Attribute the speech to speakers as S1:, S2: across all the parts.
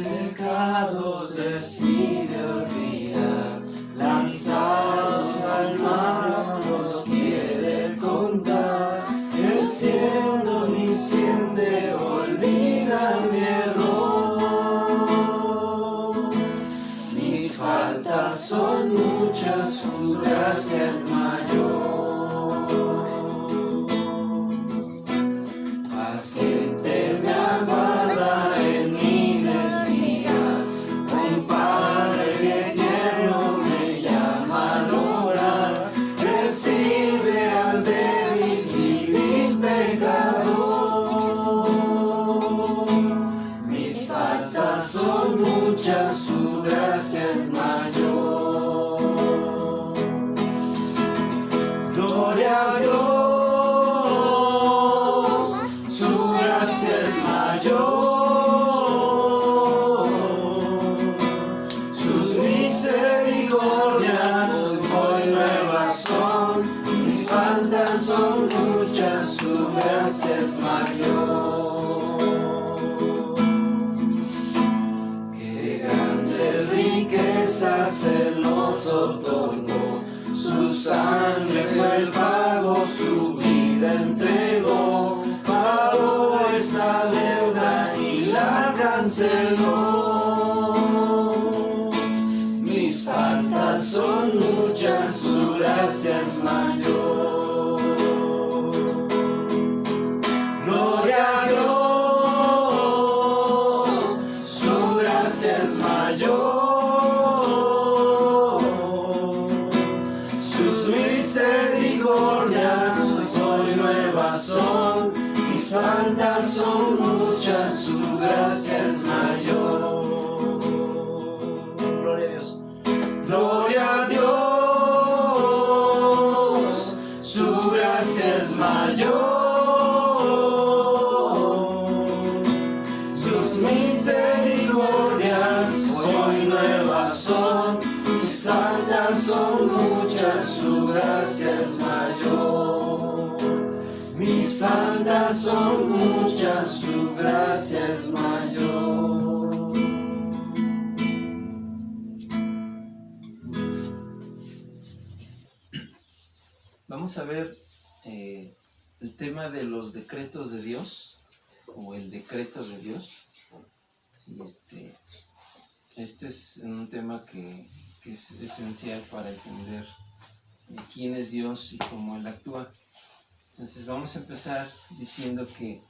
S1: pecados decide olvidar, lanzados al mar los quiere contar. Él siendo omnisciente olvida mi error. Mis faltas son muchas, su gracia es mayor. Paciente me aguarda en mi desviar, un Padre eterno me llama al orar. Recibe al débil y vil pecador. Mis faltas son muchas, su gracia es mayor. Gloria a Dios, su gracia es mayor. Sus misericordias hoy nuevas son, mis faltas son muchas, su gracia es mayor. Qué grandes riquezas Él nos otorgó, su sangre fue el pago, su vida entregó, pagó esa deuda y la canceló. Mis faltas son muchas, su gracia es mayor. Gloria a Dios, su gracia es mayor. Sus misericordias hoy nuevas son, mis faltas son muchas, su gracia es mayor. Gloria a Dios. Gloria a Dios, su gracia es mayor. Sus misericordias hoy nuevas son, mis faltas son muchas, su gracia es mayor. Mis faltas son muchas, su gracia es mayor.
S2: Vamos a ver el tema de los decretos de Dios, o el decreto de Dios. Sí, este es un tema que es esencial para entender quién es Dios y cómo Él actúa. Entonces vamos a empezar diciendo que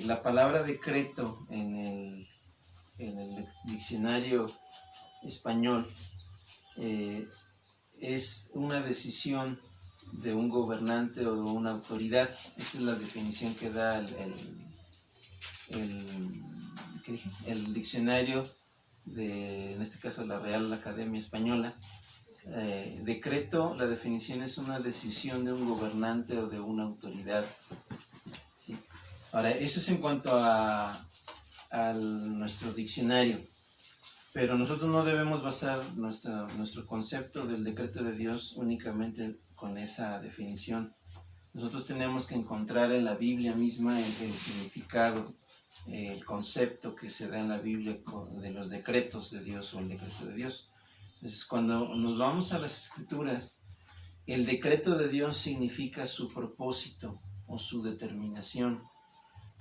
S2: la palabra decreto en el diccionario español es una decisión de un gobernante o de una autoridad. Esta es la definición que da el diccionario en este caso la Real Academia Española. Decreto, la definición es una decisión de un gobernante o de una autoridad. ¿Sí? Ahora, eso es en cuanto a nuestro diccionario, pero nosotros no debemos basar nuestro concepto del decreto de Dios únicamente con esa definición. Nosotros tenemos que encontrar en la Biblia misma el significado, el concepto que se da en la Biblia de los decretos de Dios o el decreto de Dios. Entonces, cuando nos vamos a las Escrituras, el decreto de Dios significa su propósito o su determinación.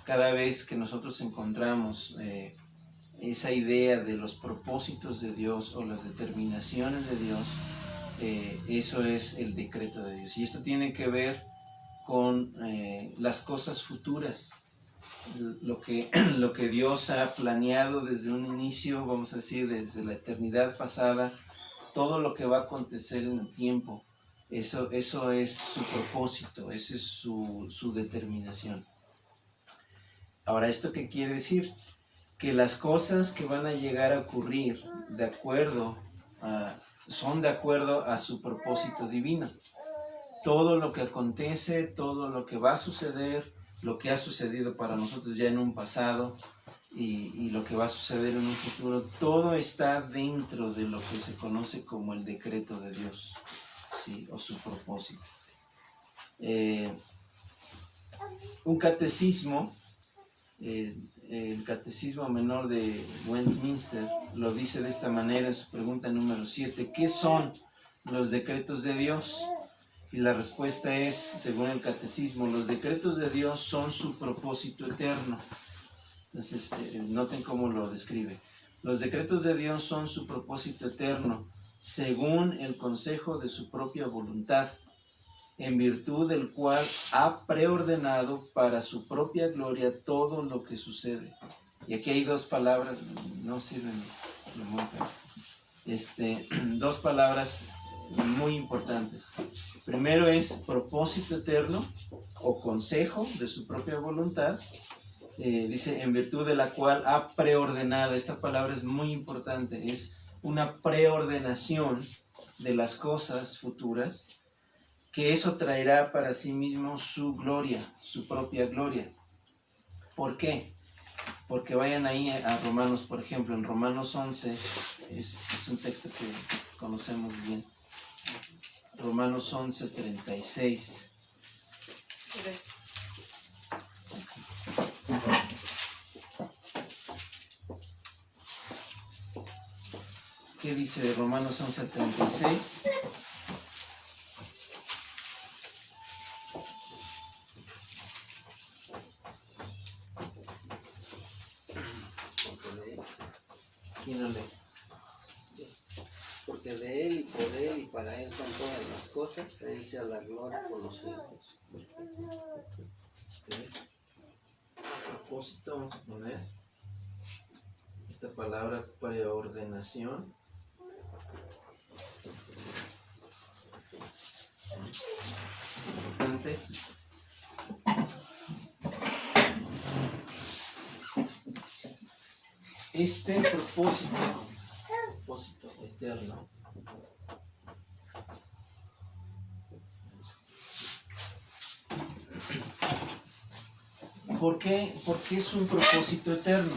S2: Cada vez que nosotros encontramos esa idea de los propósitos de Dios o las determinaciones de Dios, eso es el decreto de Dios. Y esto tiene que ver con las cosas futuras, lo que Dios ha planeado desde un inicio, vamos a decir, desde la eternidad pasada, todo lo que va a acontecer en el tiempo. Eso es su propósito, esa es su determinación. Ahora, ¿esto qué quiere decir? Que las cosas que van a llegar a ocurrir son de acuerdo a su propósito divino. Todo lo que acontece, todo lo que va a suceder, lo que ha sucedido para nosotros ya en un pasado y lo que va a suceder en un futuro, todo está dentro de lo que se conoce como el decreto de Dios, ¿sí? O su propósito. Un catecismo el Catecismo Menor de Westminster lo dice de esta manera en su pregunta número 7. ¿Qué son los decretos de Dios? Y la respuesta es, según el Catecismo, los decretos de Dios son su propósito eterno. Entonces, noten cómo lo describe. Los decretos de Dios son su propósito eterno, según el consejo de su propia voluntad, en virtud del cual ha preordenado para su propia gloria todo lo que sucede. Y aquí hay dos palabras, no sirven, dos palabras muy importantes. Primero es propósito eterno o consejo de su propia voluntad. Dice, en virtud de la cual ha preordenado. Esta palabra es muy importante, es una preordenación de las cosas futuras, que eso traerá para sí mismo su gloria, su propia gloria. ¿Por qué? Porque vayan ahí a Romanos, por ejemplo, en Romanos 11, es un texto que conocemos bien. Romanos 11, 36. ¿Qué dice Romanos 11, 36? ¿Quién lo lee?
S1: Porque de Él y por Él y para Él son todas las cosas, a Él sea la gloria por los siglos.
S2: A propósito, vamos a poner esta palabra preordenación. Es importante. Este propósito eterno, ¿por qué es un propósito eterno?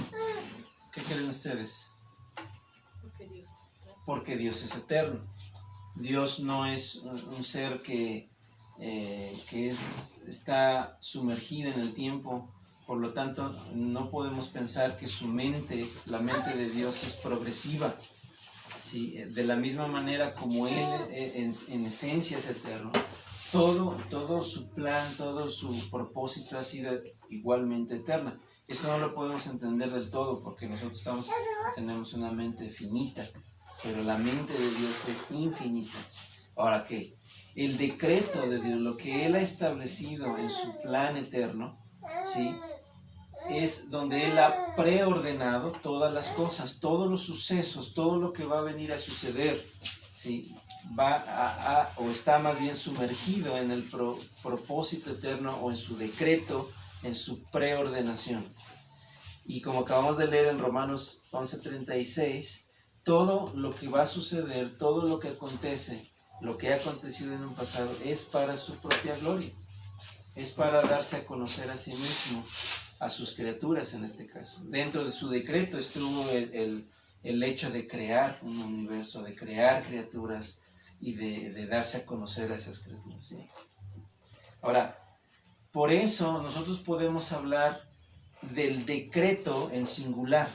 S2: ¿Qué creen ustedes? Porque Dios es eterno. Dios no es un ser que está sumergido en el tiempo. Por lo tanto, no podemos pensar que su mente, la mente de Dios, es progresiva. ¿Sí? De la misma manera como Él en esencia es eterno, todo su plan, todo su propósito ha sido igualmente eterna. Esto no lo podemos entender del todo porque nosotros tenemos una mente finita, pero la mente de Dios es infinita. Ahora, ¿qué? El decreto de Dios, lo que Él ha establecido en su plan eterno, ¿sí?, es donde Él ha preordenado todas las cosas, todos los sucesos, todo lo que va a venir a suceder, ¿sí?, o está más bien sumergido en el propósito eterno o en su decreto, en su preordenación. Y como acabamos de leer en Romanos 11:36, todo lo que va a suceder, todo lo que acontece, lo que ha acontecido en un pasado, es para su propia gloria, es para darse a conocer a sí mismo, a sus criaturas en este caso. Dentro de su decreto estuvo el hecho de crear un universo, de crear criaturas y de darse a conocer a esas criaturas, ¿sí? Ahora, por eso nosotros podemos hablar del decreto en singular,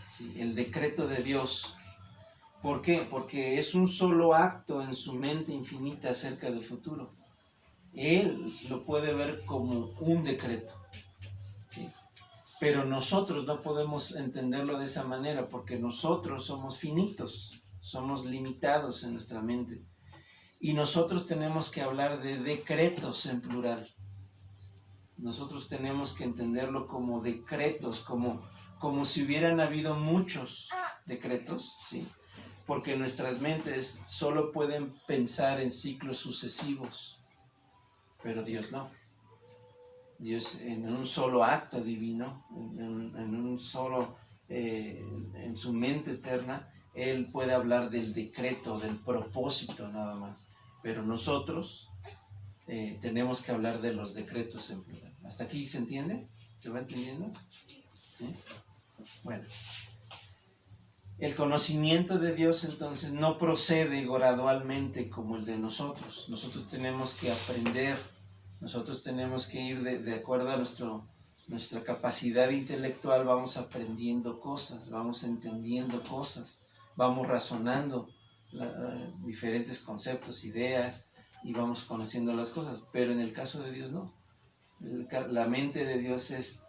S2: ¿sí?, el decreto de Dios. ¿Por qué? Porque es un solo acto en su mente infinita acerca del futuro. Él lo puede ver como un decreto, ¿sí? Pero nosotros no podemos entenderlo de esa manera porque nosotros somos finitos, somos limitados en nuestra mente. Y nosotros tenemos que hablar de decretos en plural. Nosotros tenemos que entenderlo como decretos, como si hubieran habido muchos decretos, ¿sí? Porque nuestras mentes solo pueden pensar en ciclos sucesivos, pero Dios no. Dios en un solo acto divino, en su mente eterna, Él puede hablar del decreto, del propósito nada más. Pero nosotros tenemos que hablar de los decretos en plural. ¿Hasta aquí se entiende? ¿Se va entendiendo? ¿Sí? Bueno. El conocimiento de Dios entonces no procede gradualmente como el de nosotros. Nosotros tenemos que aprender, nosotros tenemos que ir de acuerdo a nuestra capacidad intelectual vamos aprendiendo cosas, vamos entendiendo cosas, vamos razonando diferentes conceptos, ideas, y vamos conociendo las cosas. Pero en el caso de Dios no. La mente de Dios es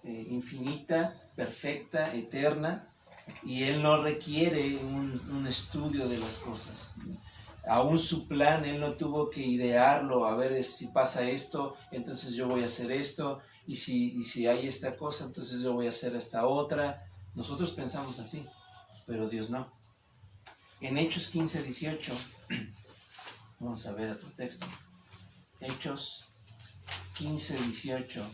S2: infinita, perfecta, eterna, y Él no requiere un estudio de las cosas. Aún su plan, Él no tuvo que idearlo, a ver si pasa esto, entonces yo voy a hacer esto, y si hay esta cosa, entonces yo voy a hacer esta otra. Nosotros pensamos así, pero Dios no. En Hechos 15:18, vamos a ver otro texto. Hechos 15:18.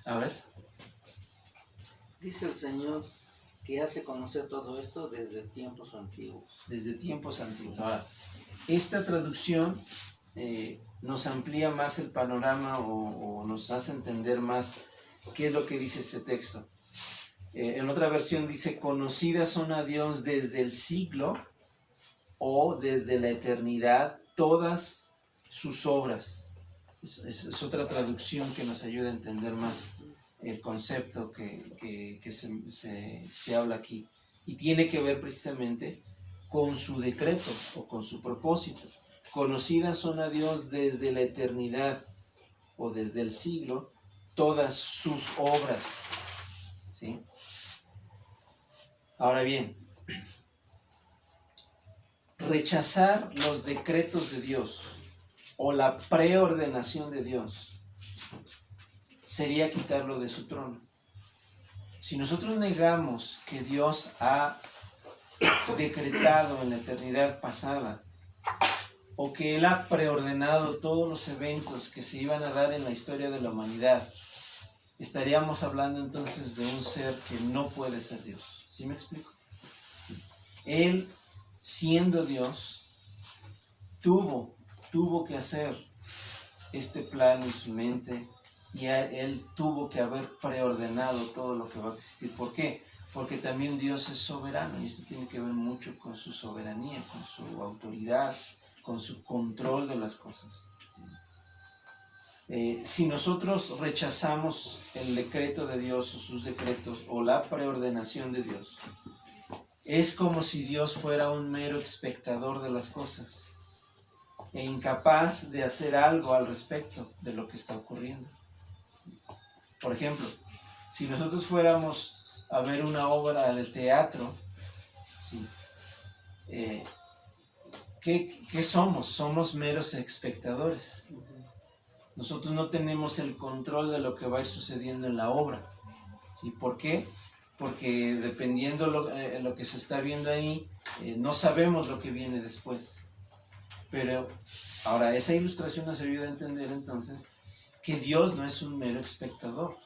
S2: A ver.
S3: Dice el Señor que hace conocer todo esto desde tiempos antiguos.
S2: Desde tiempos antiguos. Ahora, esta traducción nos amplía más el panorama o nos hace entender más qué es lo que dice este texto. En otra versión dice, conocidas son a Dios desde el siglo o desde la eternidad todas sus obras. Es otra traducción que nos ayuda a entender más el concepto que se habla aquí. Y tiene que ver precisamente con su decreto o con su propósito. Conocidas son a Dios desde la eternidad o desde el siglo todas sus obras. ¿Sí? Ahora bien, rechazar los decretos de Dios o la preordenación de Dios sería quitarlo de su trono. Si nosotros negamos que Dios ha decretado en la eternidad pasada o que Él ha preordenado todos los eventos que se iban a dar en la historia de la humanidad, estaríamos hablando entonces de un ser que no puede ser Dios. ¿Sí me explico? Él, siendo Dios, tuvo que hacer este plan en su mente y Él tuvo que haber preordenado todo lo que va a existir. ¿Por qué? Porque también Dios es soberano y esto tiene que ver mucho con su soberanía, con su autoridad, con su control de las cosas. Si nosotros rechazamos el decreto de Dios o sus decretos o la preordenación de Dios, es como si Dios fuera un mero espectador de las cosas e incapaz de hacer algo al respecto de lo que está ocurriendo. Por ejemplo, si nosotros fuéramos a ver una obra de teatro, ¿sí? ¿Qué somos? Somos meros espectadores. Nosotros no tenemos el control de lo que va a ir sucediendo en la obra. ¿Sí? ¿Por qué? Porque dependiendo lo que se está viendo ahí, no sabemos lo que viene después. Pero ahora esa ilustración nos ayuda a entender entonces que Dios no es un mero espectador.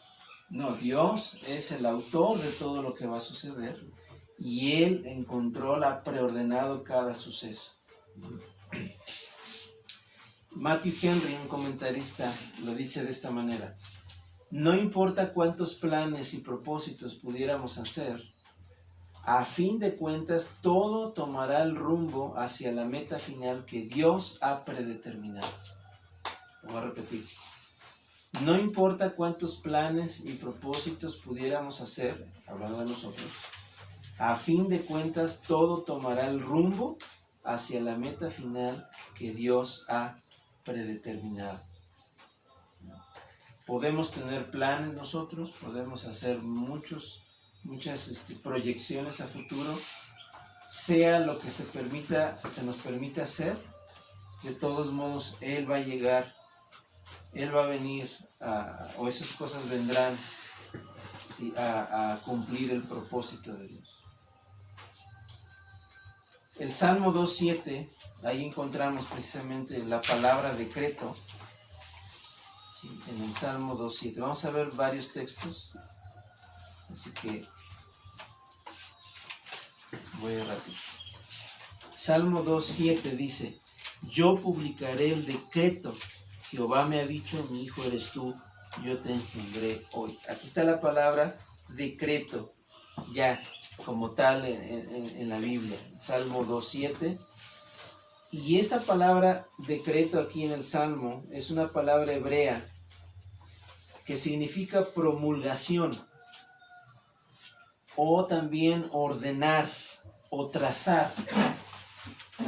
S2: No, Dios es el autor de todo lo que va a suceder y Él en control ha preordenado cada suceso. Matthew Henry, un comentarista, lo dice de esta manera: no importa cuántos planes y propósitos pudiéramos hacer, a fin de cuentas todo tomará el rumbo hacia la meta final que Dios ha predeterminado. Voy a repetir. No importa cuántos planes y propósitos pudiéramos hacer, hablando de nosotros, a fin de cuentas todo tomará el rumbo hacia la meta final que Dios ha predeterminado. Podemos tener planes nosotros, podemos hacer muchas proyecciones a futuro, sea lo que se nos permita hacer, de todos modos Él va a llegar, Él va a venir, o esas cosas vendrán, ¿sí? a cumplir el propósito de Dios. El Salmo 2.7, ahí encontramos precisamente la palabra decreto, ¿sí? En el Salmo 2.7. Vamos a ver varios textos, así que voy rápido. Salmo 2.7 dice: yo publicaré el decreto, Jehová me ha dicho, mi hijo eres tú, yo te engendré hoy. Aquí está la palabra decreto. ya como tal en la Biblia. Salmo 2:7. Y esta palabra decreto aquí en el Salmo es una palabra hebrea que significa promulgación o también ordenar o trazar.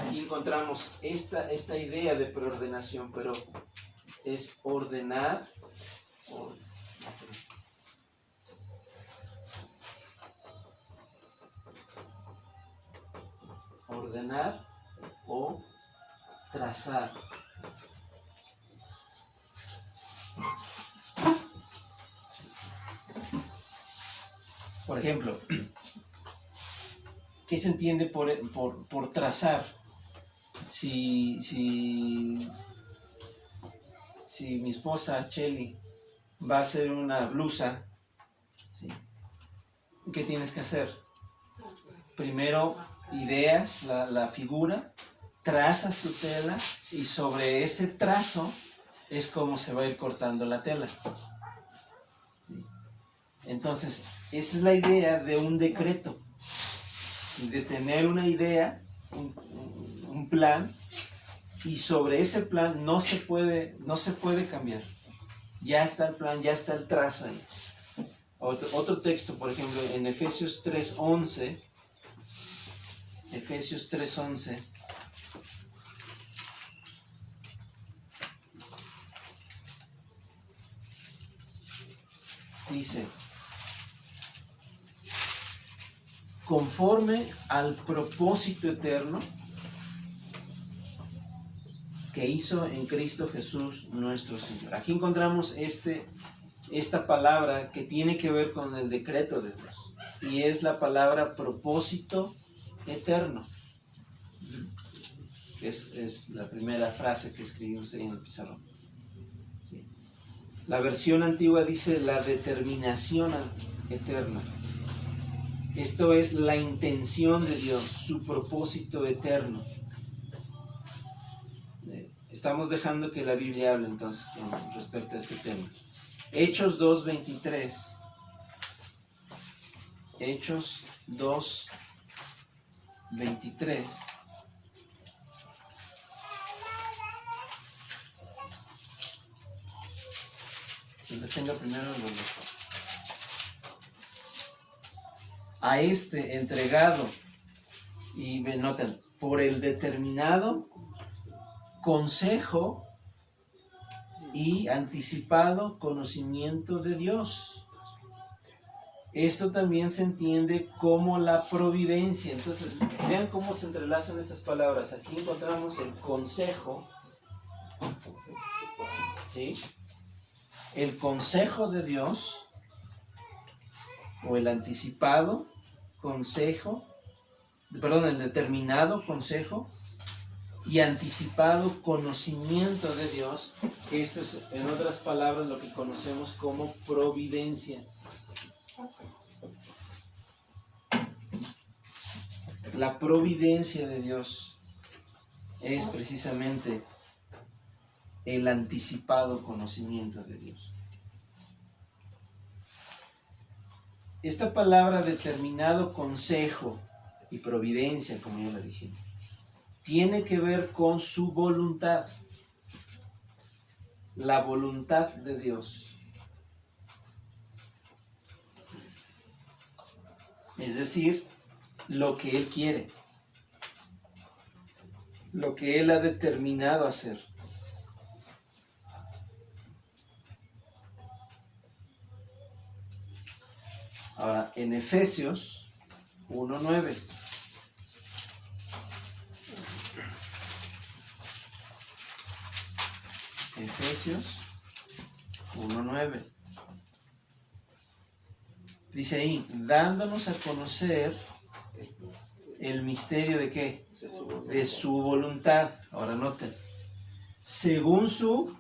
S2: Aquí encontramos esta idea de preordenación, pero es ordenar, o trazar. Por ejemplo, ¿qué se entiende por trazar? Si mi esposa Chely va a hacer una blusa, ¿sí? ¿Qué tienes que hacer? Primero ideas la figura, trazas tu tela y sobre ese trazo es como se va a ir cortando la tela, ¿sí? Entonces, esa es la idea de un decreto, de tener una idea, un plan, y sobre ese plan no se puede cambiar. Ya está el plan, ya está el trazo ahí. Otro texto, por ejemplo, en Efesios 3:11. Efesios 3:11. Dice: conforme al propósito eterno que hizo en Cristo Jesús nuestro Señor. Aquí encontramos esta palabra que tiene que ver con el decreto de Dios, y es la palabra propósito eterno. Es la primera frase que escribimos ahí en el pizarrón. ¿Sí? La versión antigua dice la determinación eterna. Esto es la intención de Dios, su propósito eterno. Estamos dejando que la Biblia hable entonces con respecto a este tema. Hechos 2:23. Hechos 2:23. Quien lo tenga primero lo leo. A este entregado, y noten, por el determinado consejo y anticipado conocimiento de Dios. Esto también se entiende como la providencia. Entonces, vean cómo se entrelazan estas palabras. Aquí encontramos el consejo, ¿sí? El consejo de Dios, o el anticipado consejo, el determinado consejo y anticipado conocimiento de Dios. Esto es, en otras palabras, lo que conocemos como providencia. La providencia de Dios es precisamente el anticipado conocimiento de Dios. Esta palabra determinado consejo y providencia, como ya le dije, tiene que ver con su voluntad, la voluntad de Dios. Es decir, lo que Él quiere, lo que Él ha determinado hacer. Ahora, en Efesios 1:9. Efesios 1:9. Dice ahí, dándonos a conocer el misterio de ¿qué? De su voluntad. Ahora noten, según su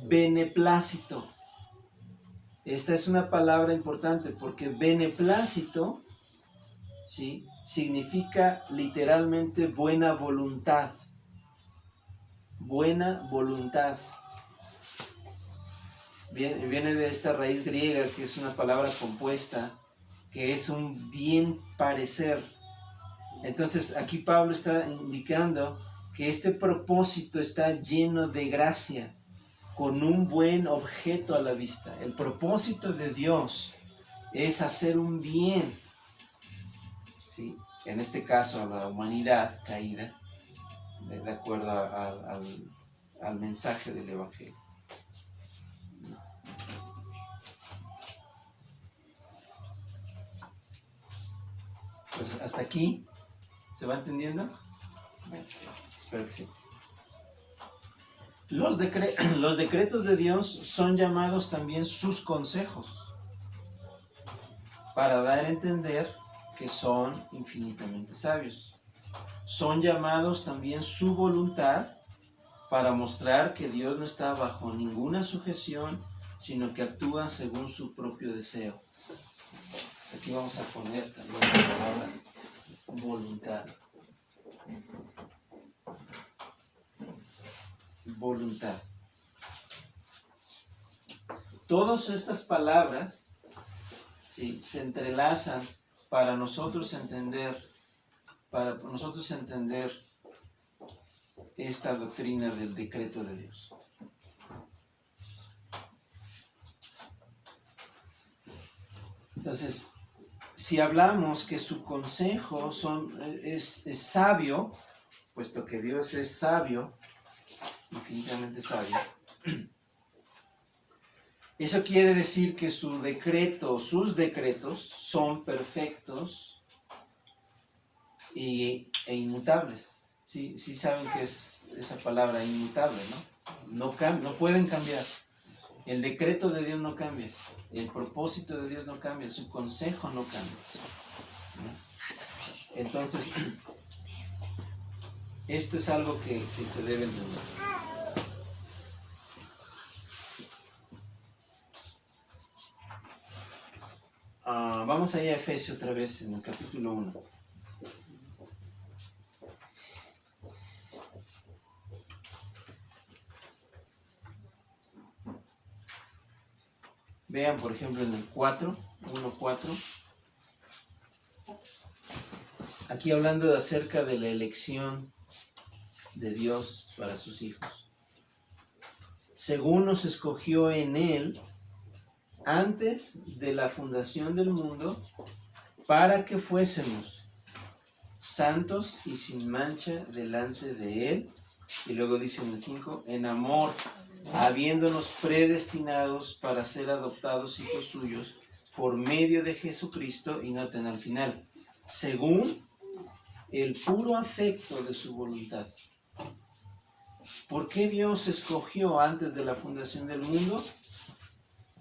S2: beneplácito. Esta es una palabra importante porque beneplácito, ¿sí?, significa literalmente buena voluntad. Buena voluntad. Viene de esta raíz griega que es una palabra compuesta que es un bien parecer. Entonces aquí Pablo está indicando que este propósito está lleno de gracia, con un buen objeto a la vista. El propósito de Dios es hacer un bien, ¿sí? En este caso a la humanidad caída, de acuerdo al mensaje del Evangelio. Pues hasta aquí, ¿se va entendiendo? Bueno, espero que sí. Los decretos de Dios son llamados también sus consejos, para dar a entender que son infinitamente sabios. Son llamados también su voluntad, para mostrar que Dios no está bajo ninguna sujeción, sino que actúa según su propio deseo. Aquí vamos a poner también la palabra voluntad. Voluntad. Todas estas palabras, ¿sí?, se entrelazan para nosotros entender esta doctrina del decreto de Dios. Entonces, si hablamos que su consejo es sabio, puesto que Dios es sabio, infinitamente sabio, eso quiere decir que sus decretos son perfectos e inmutables. Sí saben que es esa palabra inmutable, ¿no? No pueden cambiar. El decreto de Dios no cambia. El propósito de Dios no cambia. Su consejo no cambia, ¿no? Entonces, esto es algo que se debe entender. Vamos allá a Efesios otra vez, en el capítulo 1. Vean, por ejemplo, en el 1:4. Aquí hablando acerca de la elección de Dios para sus hijos. Según nos escogió en Él antes de la fundación del mundo, para que fuésemos santos y sin mancha delante de Él. Y luego dice en el 5, en amor, habiéndonos predestinados para ser adoptados hijos suyos por medio de Jesucristo, y noten al final, según el puro afecto de su voluntad. ¿Por qué Dios escogió antes de la fundación del mundo?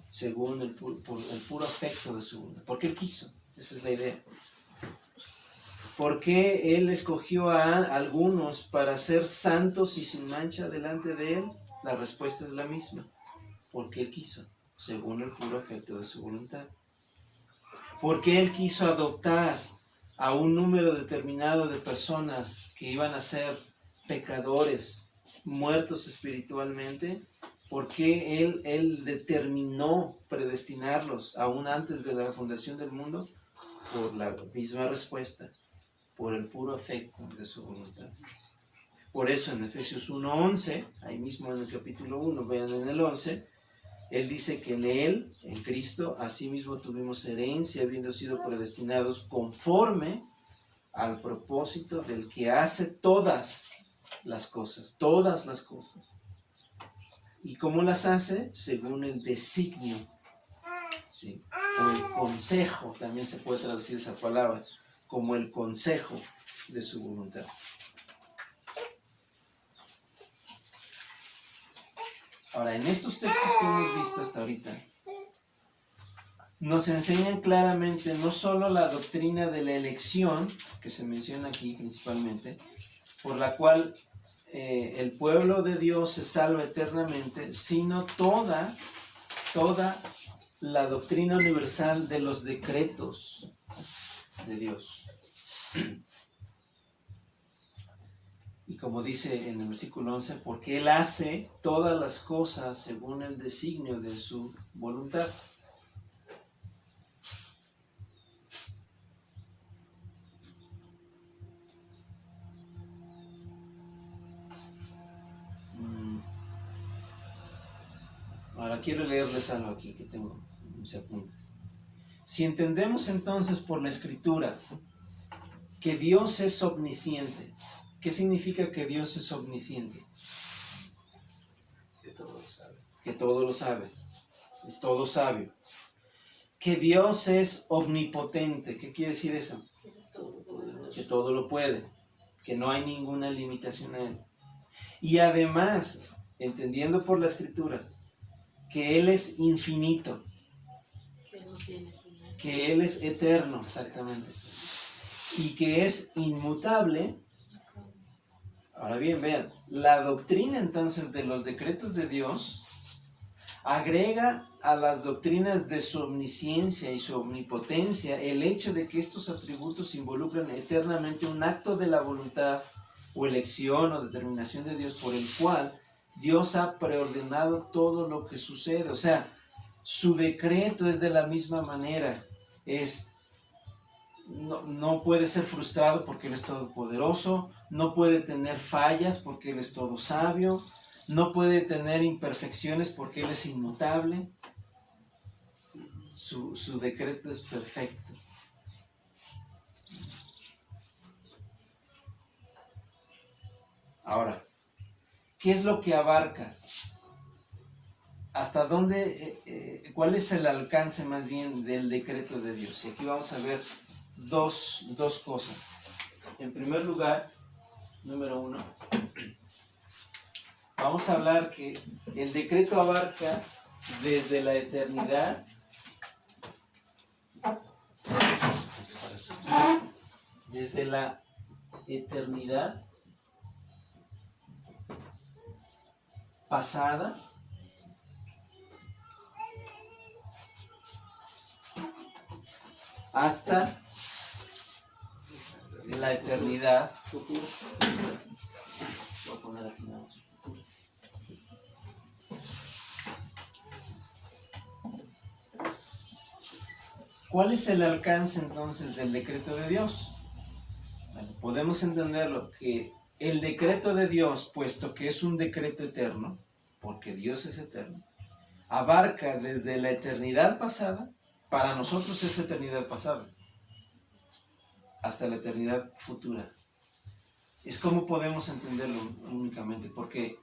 S2: Según el puro afecto de su voluntad. Porque Él quiso, esa es la idea. ¿Por qué Él escogió a algunos para ser santos y sin mancha delante de Él? La respuesta es la misma. Porque Él quiso, según el puro afecto de su voluntad. Porque Él quiso adoptar a un número determinado de personas que iban a ser pecadores, muertos espiritualmente. Porque Él determinó predestinarlos aún antes de la fundación del mundo, por la misma respuesta, por el puro afecto de su voluntad. Por eso en Efesios 1:11, ahí mismo en el capítulo 1, vean en el 11, Él dice que en Él, en Cristo, asimismo tuvimos herencia, habiendo sido predestinados conforme al propósito del que hace todas las cosas. ¿Y cómo las hace? Según el designio, ¿sí? O el consejo, también se puede traducir esa palabra, como el consejo de su voluntad. Ahora, en estos textos que hemos visto hasta ahorita, nos enseñan claramente no solo la doctrina de la elección, que se menciona aquí principalmente, por la cual el pueblo de Dios se salva eternamente, sino toda la doctrina universal de los decretos de Dios. Y como dice en el versículo 11, porque Él hace todas las cosas según el designio de su voluntad. Ahora quiero leerles algo aquí que tengo en mis apuntes. Si entendemos entonces por la Escritura que Dios es omnisciente, ¿qué significa que Dios es omnisciente?
S3: Que todo lo sabe.
S2: Que todo lo sabe, es todo sabio. Que Dios es omnipotente, ¿qué quiere decir eso? Que todo lo puede, que no hay ninguna limitación a Él. Y además, entendiendo por la Escritura, que Él es infinito, que Él es eterno, exactamente, y que es inmutable. Ahora bien, vean, la doctrina entonces de los decretos de Dios agrega a las doctrinas de su omnisciencia y su omnipotencia el hecho de que estos atributos involucran eternamente un acto de la voluntad o elección o determinación de Dios por el cual Dios ha preordenado todo lo que sucede. O sea, su decreto es de la misma manera, no puede ser frustrado porque Él es todopoderoso, no puede tener fallas porque Él es todo sabio, no puede tener imperfecciones porque Él es inmutable. Su decreto es perfecto. Ahora, ¿qué es lo que abarca? ¿Hasta dónde, cuál es el alcance más bien del decreto de Dios? Y aquí vamos a ver dos cosas. En primer lugar, número 1, vamos a hablar que el decreto abarca desde la eternidad pasada hasta la eternidad futura. Voy a poner aquí nada más. ¿Cuál es el alcance entonces del decreto de Dios? Bueno, podemos entenderlo que el decreto de Dios, puesto que es un decreto eterno, porque Dios es eterno, abarca desde la eternidad pasada, para nosotros es eternidad pasada, hasta la eternidad futura. Es como podemos entenderlo únicamente, porque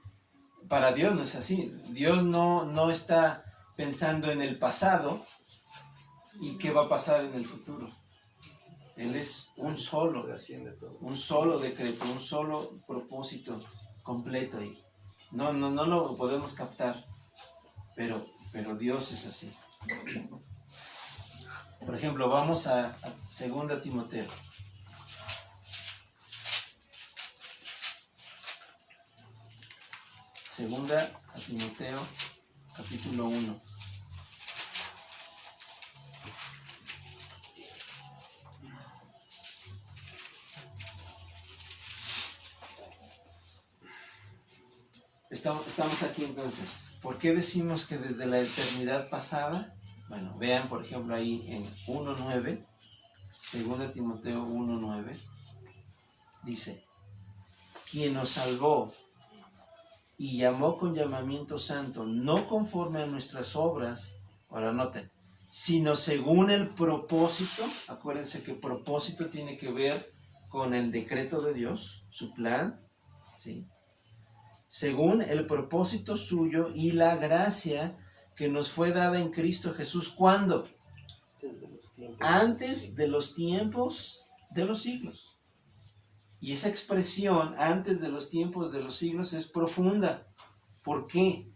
S2: para Dios no es así. Dios no está pensando en el pasado y qué va a pasar en el futuro. Él es un solo decreto, un solo propósito completo ahí. No lo podemos captar, pero Dios es así. Por ejemplo, vamos a 2 Timoteo. Segunda a Timoteo, capítulo 1. Estamos aquí entonces. ¿Por qué decimos que desde la eternidad pasada? Bueno, vean por ejemplo ahí en 1.9, 2 Timoteo 1.9, dice, quien nos salvó y llamó con llamamiento santo, no conforme a nuestras obras, ahora noten, sino según el propósito. Acuérdense que propósito tiene que ver con el decreto de Dios, su plan, ¿sí? Según el propósito suyo y la gracia que nos fue dada en Cristo Jesús. ¿Cuándo? Antes de los tiempos de los siglos. Y esa expresión, antes de los tiempos de los siglos, es profunda. ¿Por qué?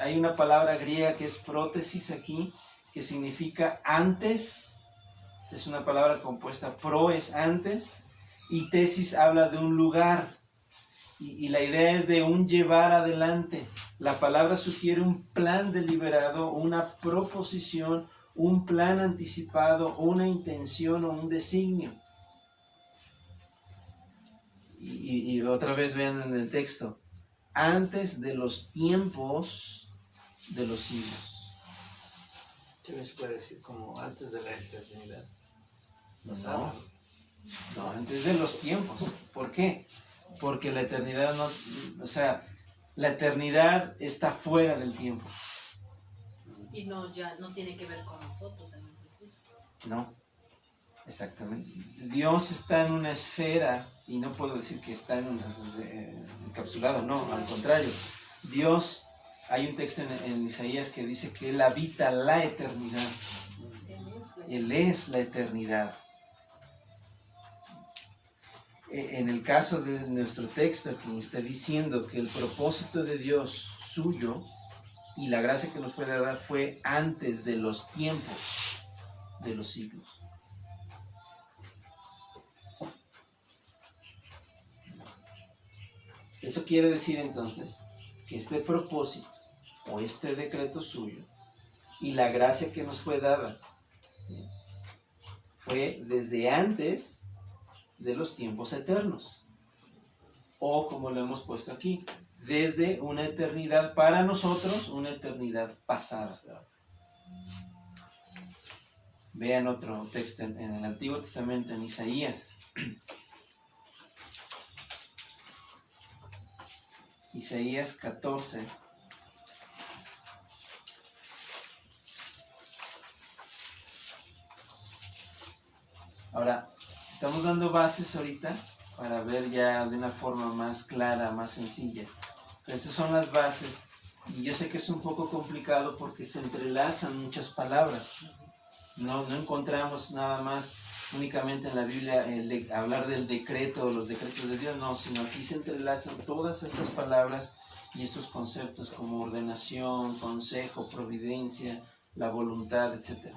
S2: Hay una palabra griega que es prótesis aquí, que significa antes. Es una palabra compuesta, pro es antes, y tesis habla de un lugar. Y la idea es de un llevar adelante. La palabra sugiere un plan deliberado, una proposición, un plan anticipado, una intención o un designio. Y otra vez vean en el texto, antes de los tiempos de los siglos.
S3: ¿Qué se puede decir como antes de la eternidad?
S2: No, antes de los tiempos. ¿Por qué? Porque la eternidad la eternidad está fuera del tiempo.
S4: Y no, ya no tiene que ver con nosotros en ese sentido.
S2: No, exactamente. Dios está en una esfera, y no puedo decir que está en encapsulado, no, al contrario. Dios, hay un texto en Isaías que dice que Él habita la eternidad. Él es la eternidad. En el caso de nuestro texto, que está diciendo que el propósito de Dios suyo y la gracia que nos puede dar fue antes de los tiempos de los siglos. Eso quiere decir entonces que este propósito o este decreto suyo y la gracia que nos fue dada fue desde antes de los tiempos eternos, o como lo hemos puesto aquí, desde una eternidad para nosotros, una eternidad pasada. Vean otro texto en el Antiguo Testamento, en Isaías. Isaías 14. Ahora, estamos dando bases ahorita para ver ya de una forma más clara, más sencilla. Pero esas son las bases, y yo sé que es un poco complicado porque se entrelazan muchas palabras. No encontramos nada más únicamente en la Biblia hablar del decreto o los decretos de Dios, no, sino aquí se entrelazan todas estas palabras y estos conceptos como ordenación, consejo, providencia, la voluntad, etc.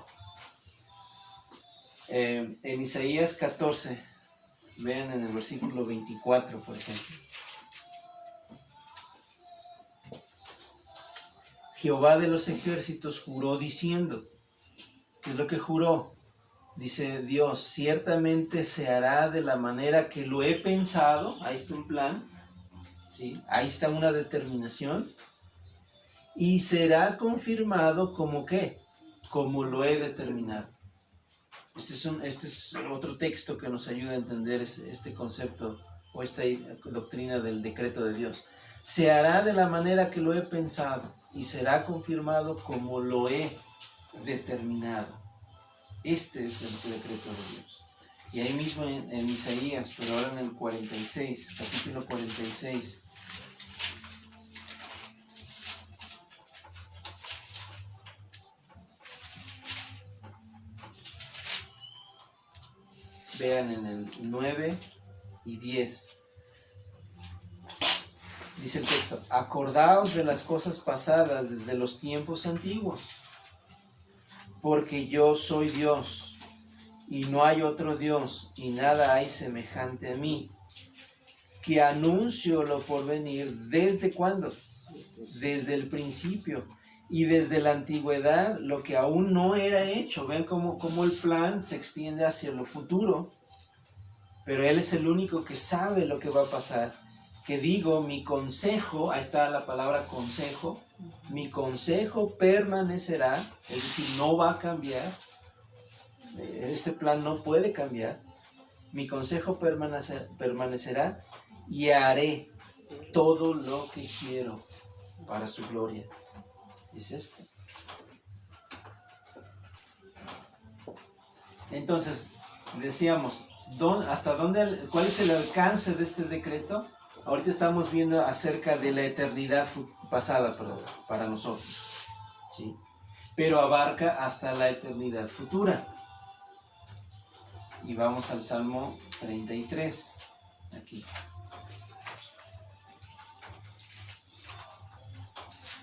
S2: En Isaías 14, vean en el versículo 24, por ejemplo. Jehová de los ejércitos juró diciendo, ¿qué es lo que juró? Dice Dios, ciertamente se hará de la manera que lo he pensado. Ahí está un plan, ¿sí? Ahí está una determinación, y será confirmado como ¿qué? Como lo he determinado. Este es otro texto que nos ayuda a entender este concepto o esta doctrina del decreto de Dios. Se hará de la manera que lo he pensado y será confirmado como lo he determinado. Este es el decreto de Dios. Y ahí mismo en Isaías, pero ahora en el 46, capítulo 46. Vean en el 9 y 10. Dice el texto, acordaos de las cosas pasadas desde los tiempos antiguos, porque yo soy Dios, y no hay otro Dios, y nada hay semejante a mí, que anuncio lo por venir, ¿desde cuándo? Desde el principio, y desde la antigüedad, lo que aún no era hecho. Ven cómo el plan se extiende hacia lo futuro, pero Él es el único que sabe lo que va a pasar. Que digo, mi consejo, ahí está la palabra consejo, mi consejo permanecerá, es decir, no va a cambiar, ese plan no puede cambiar, mi consejo permanecerá y haré todo lo que quiero para su gloria. Es esto. Entonces, decíamos, ¿hasta dónde, cuál es el alcance de este decreto? Ahorita estamos viendo acerca de la eternidad pasada para nosotros, ¿sí? Pero abarca hasta la eternidad futura. Y vamos al Salmo 33, aquí.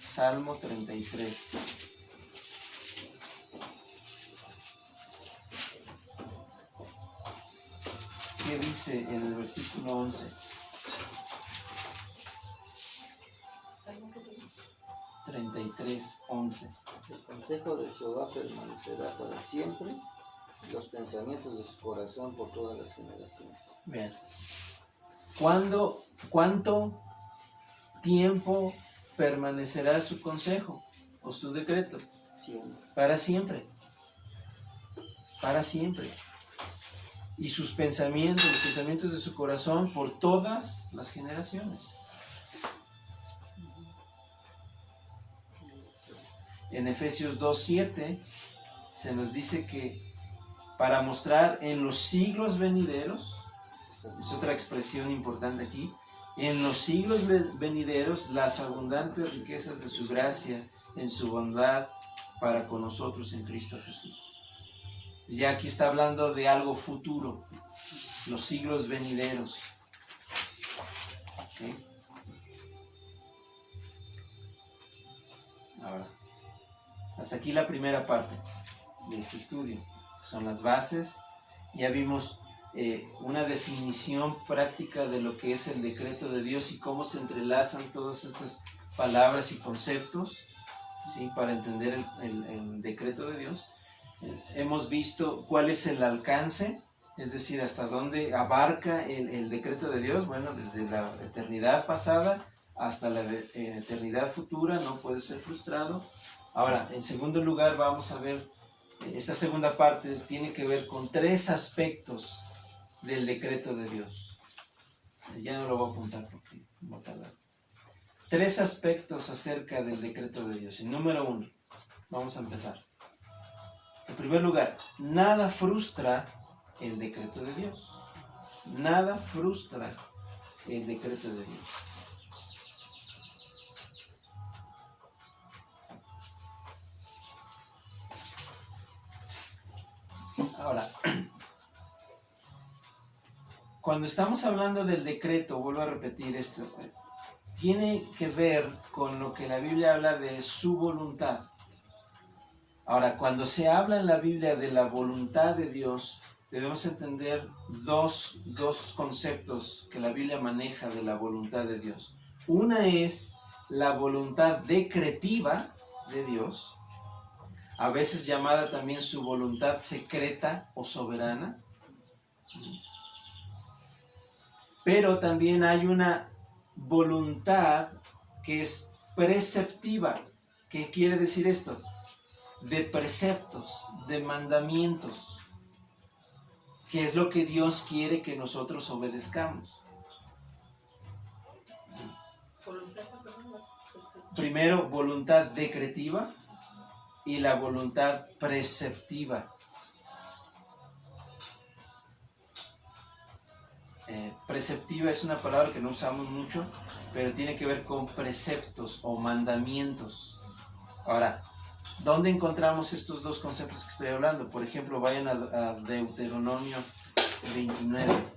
S2: Salmo 33. ¿Qué dice en el versículo 11? 33:11.
S3: El consejo de Jehová permanecerá para siempre, los pensamientos de su corazón por todas las generaciones.
S2: Bien. ¿Cuánto tiempo permanecerá su consejo o su decreto?
S3: Siempre.
S2: Para siempre. Para siempre. Y sus pensamientos, los pensamientos de su corazón por todas las generaciones. En Efesios 2:7 se nos dice que para mostrar en los siglos venideros, es otra expresión importante aquí, en los siglos venideros las abundantes riquezas de su gracia en su bondad para con nosotros en Cristo Jesús. Ya aquí está hablando de algo futuro, los siglos venideros. ¿Okay? Ahora, hasta aquí la primera parte de este estudio. Son las bases. Ya vimos una definición práctica de lo que es el decreto de Dios y cómo se entrelazan todas estas palabras y conceptos, ¿sí? Para entender el decreto de Dios. Hemos visto cuál es el alcance, es decir, hasta dónde abarca el decreto de Dios. Bueno, desde la eternidad pasada hasta la eternidad futura, no puede ser frustrado. Ahora, en segundo lugar, vamos a ver, esta segunda parte tiene que ver con 3 aspectos del decreto de Dios. Ya no lo voy a apuntar porque no va a tardar. 3 aspectos acerca del decreto de Dios. Y número 1, vamos a empezar. En primer lugar, nada frustra el decreto de Dios. Nada frustra el decreto de Dios. Ahora, cuando estamos hablando del decreto, vuelvo a repetir esto, tiene que ver con lo que la Biblia habla de su voluntad. Ahora, cuando se habla en la Biblia de la voluntad de Dios, debemos entender dos conceptos que la Biblia maneja de la voluntad de Dios. Una es la voluntad decretiva de Dios, a veces llamada también su voluntad secreta o soberana. Pero también hay una voluntad que es preceptiva. ¿Qué quiere decir esto? De preceptos, de mandamientos, que es lo que Dios quiere que nosotros obedezcamos. Primero, voluntad decretiva y la voluntad preceptiva. Preceptiva es una palabra que no usamos mucho, pero tiene que ver con preceptos o mandamientos. Ahora, ¿dónde encontramos estos 2 conceptos que estoy hablando? Por ejemplo, vayan a Deuteronomio 29.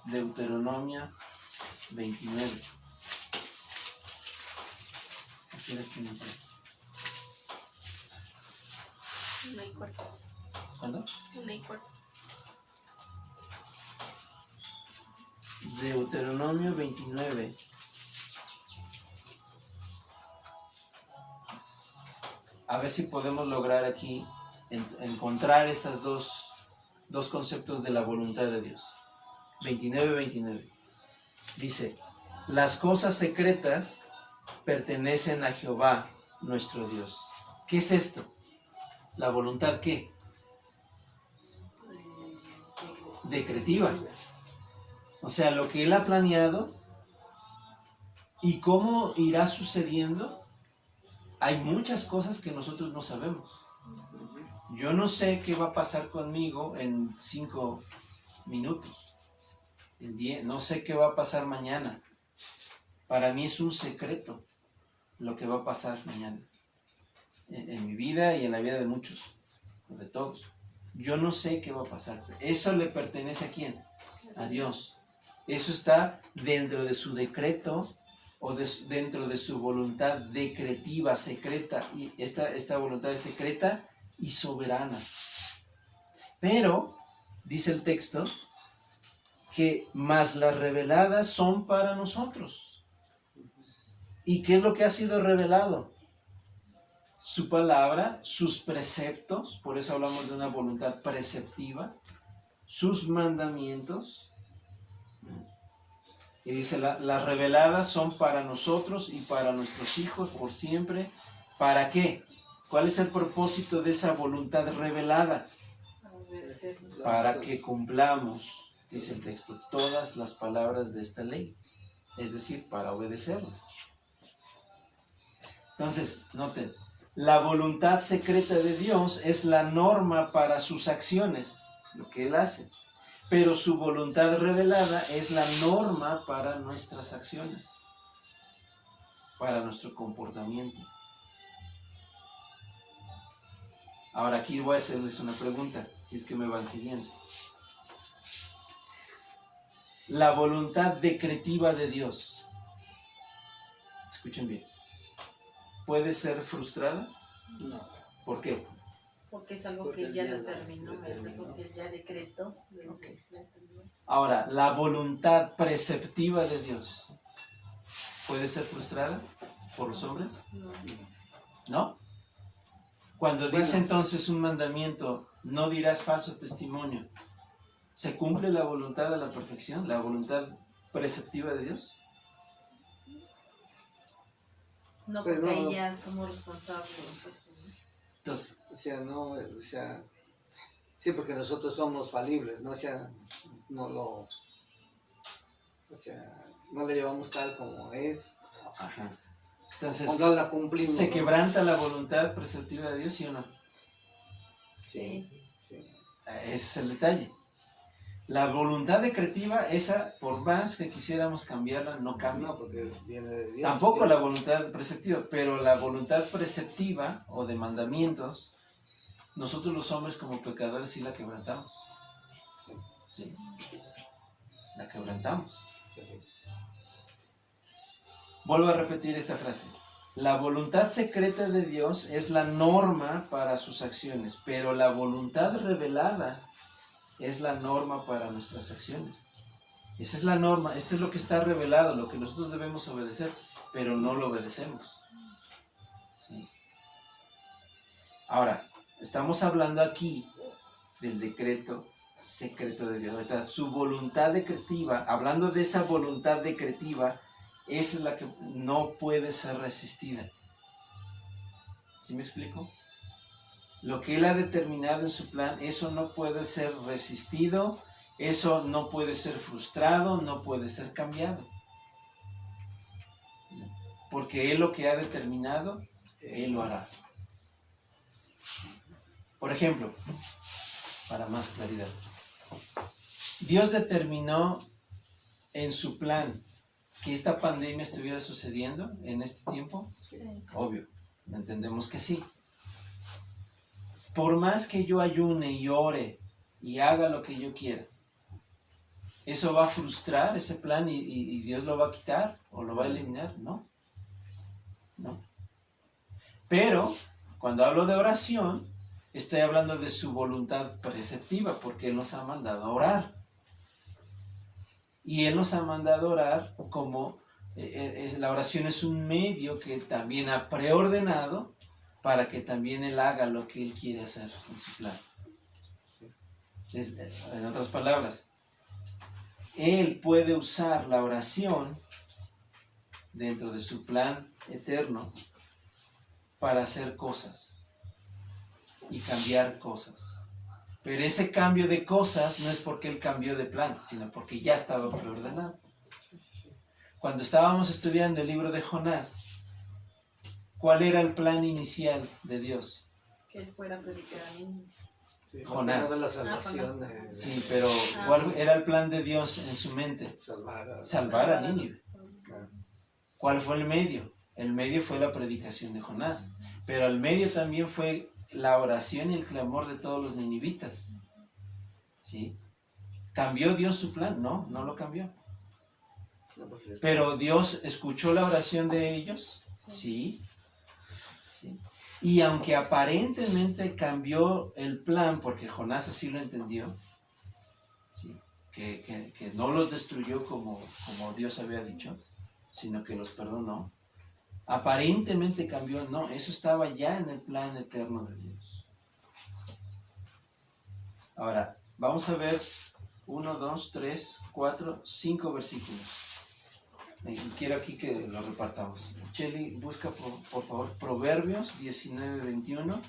S2: Deuteronomio 29. Aquí les tengo.
S5: Una y cuarto.
S2: ¿Cuándo?
S5: Una y cuarto.
S2: Deuteronomio 29. A ver si podemos lograr aquí encontrar estas dos conceptos de la voluntad de Dios. 29. Dice, las cosas secretas pertenecen a Jehová, nuestro Dios. ¿Qué es esto? ¿La voluntad qué? Decretiva. O sea, lo que Él ha planeado y cómo irá sucediendo. Hay muchas cosas que nosotros no sabemos. Yo no sé qué va a pasar conmigo en 5 minutos, en 10, no sé qué va a pasar mañana. Para mí es un secreto lo que va a pasar mañana. En mi vida y en la vida de muchos, de todos. Yo no sé qué va a pasar. Eso le pertenece ¿a quién? A Dios. Eso está dentro de su decreto o dentro de su voluntad decretiva, secreta. Y esta voluntad es secreta y soberana. Pero, dice el texto, que más las reveladas son para nosotros. ¿Y qué es lo que ha sido revelado? Su palabra, sus preceptos, por eso hablamos de una voluntad preceptiva, sus mandamientos. Y dice, las reveladas son para nosotros y para nuestros hijos por siempre. ¿Para qué? ¿Cuál es el propósito de esa voluntad revelada? Para que cumplamos, dice el texto, todas las palabras de esta ley. Es decir, para obedecerlas. Entonces, noten, la voluntad secreta de Dios es la norma para sus acciones, lo que Él hace. Pero su voluntad revelada es la norma para nuestras acciones, para nuestro comportamiento. Ahora aquí voy a hacerles una pregunta, si es que me van siguiendo. La voluntad decretiva de Dios, escuchen bien, ¿puede ser frustrada?
S3: No.
S2: ¿Por qué?
S4: Porque es algo
S3: Porque
S4: que ya
S3: ya lo
S4: determinó, es
S3: determinó.
S4: algo que él ya decretó.
S2: Ok. Ahora, la voluntad preceptiva de Dios, ¿puede ser frustrada por los hombres?
S4: No.
S2: ¿No? Cuando
S3: Bueno.
S2: dice entonces un mandamiento, no dirás falso testimonio, ¿se cumple la voluntad a la perfección, la voluntad preceptiva de Dios?
S4: No,
S3: Pues
S4: porque
S3: no.
S4: ahí ya somos responsables nosotros, ¿no?
S2: Entonces,
S3: O sea, no, o sea, sí, porque nosotros somos falibles, ¿no? O sea, o sea, no le llevamos tal como es,
S2: ajá.
S3: o
S2: Entonces,
S3: no la cumplimos.
S2: ¿se
S3: ¿no?
S2: quebranta la voluntad preceptiva de Dios, sí o no?
S3: Sí, sí.
S2: Ese es el detalle. La voluntad decretiva, esa, por más que quisiéramos cambiarla, no cambia.
S3: No, porque viene de Dios.
S2: Tampoco la voluntad preceptiva, pero la voluntad preceptiva o de mandamientos, nosotros los hombres como pecadores sí la quebrantamos. Sí, la quebrantamos.
S3: Sí.
S2: Vuelvo a repetir esta frase. La voluntad secreta de Dios es la norma para sus acciones, pero la voluntad revelada es la norma para nuestras acciones. Esa es la norma, esto es lo que está revelado, lo que nosotros debemos obedecer, pero no lo obedecemos. ¿Sí? Ahora, estamos hablando aquí del decreto secreto de Dios. Ahorita, su voluntad decretiva, hablando de esa voluntad decretiva, esa es la que no puede ser resistida. ¿Sí me explico? Lo que Él ha determinado en su plan, eso no puede ser resistido, eso no puede ser frustrado, no puede ser cambiado. Porque Él lo que ha determinado, Él lo hará. Por ejemplo, para más claridad, Dios determinó en su plan que esta pandemia estuviera sucediendo en este tiempo. Obvio, entendemos que sí. Por más que yo ayune y ore y haga lo que yo quiera, ¿eso va a frustrar ese plan y Dios lo va a quitar o lo va a eliminar? No. No. Pero cuando hablo de oración, estoy hablando de su voluntad preceptiva, porque Él nos ha mandado a orar. Y Él nos ha mandado a orar como la oración es un medio que también ha preordenado para que también Él haga lo que Él quiere hacer en su plan. En otras palabras, Él puede usar la oración dentro de su plan eterno para hacer cosas y cambiar cosas. Pero ese cambio de cosas no es porque Él cambió de plan, sino porque ya estaba preordenado. Cuando estábamos estudiando el libro de Jonás, ¿cuál era el plan inicial de Dios?
S4: Que él fuera a predicar a niños.
S3: Sí,
S2: Jonás.
S3: más que nada la salvación
S2: Sí, pero ¿cuál era el plan de Dios en su mente? Salvar a Nínive. ¿Cuál fue el medio? El medio fue la predicación de Jonás, pero el medio también fue la oración y el clamor de todos los ninivitas. ¿Sí? ¿Cambió Dios su plan? No, no lo cambió. Pero Dios escuchó la oración de ellos, sí. ¿Sí? Y aunque aparentemente cambió el plan, porque Jonás así lo entendió, ¿sí? que no los destruyó como Dios había dicho, sino que los perdonó, aparentemente cambió, no, eso estaba ya en el plan eterno de Dios. Ahora, vamos a ver 1, 2, 3, 4, 5 versículos. Y quiero aquí que lo repartamos. Cheli, busca por favor Proverbios 19, 21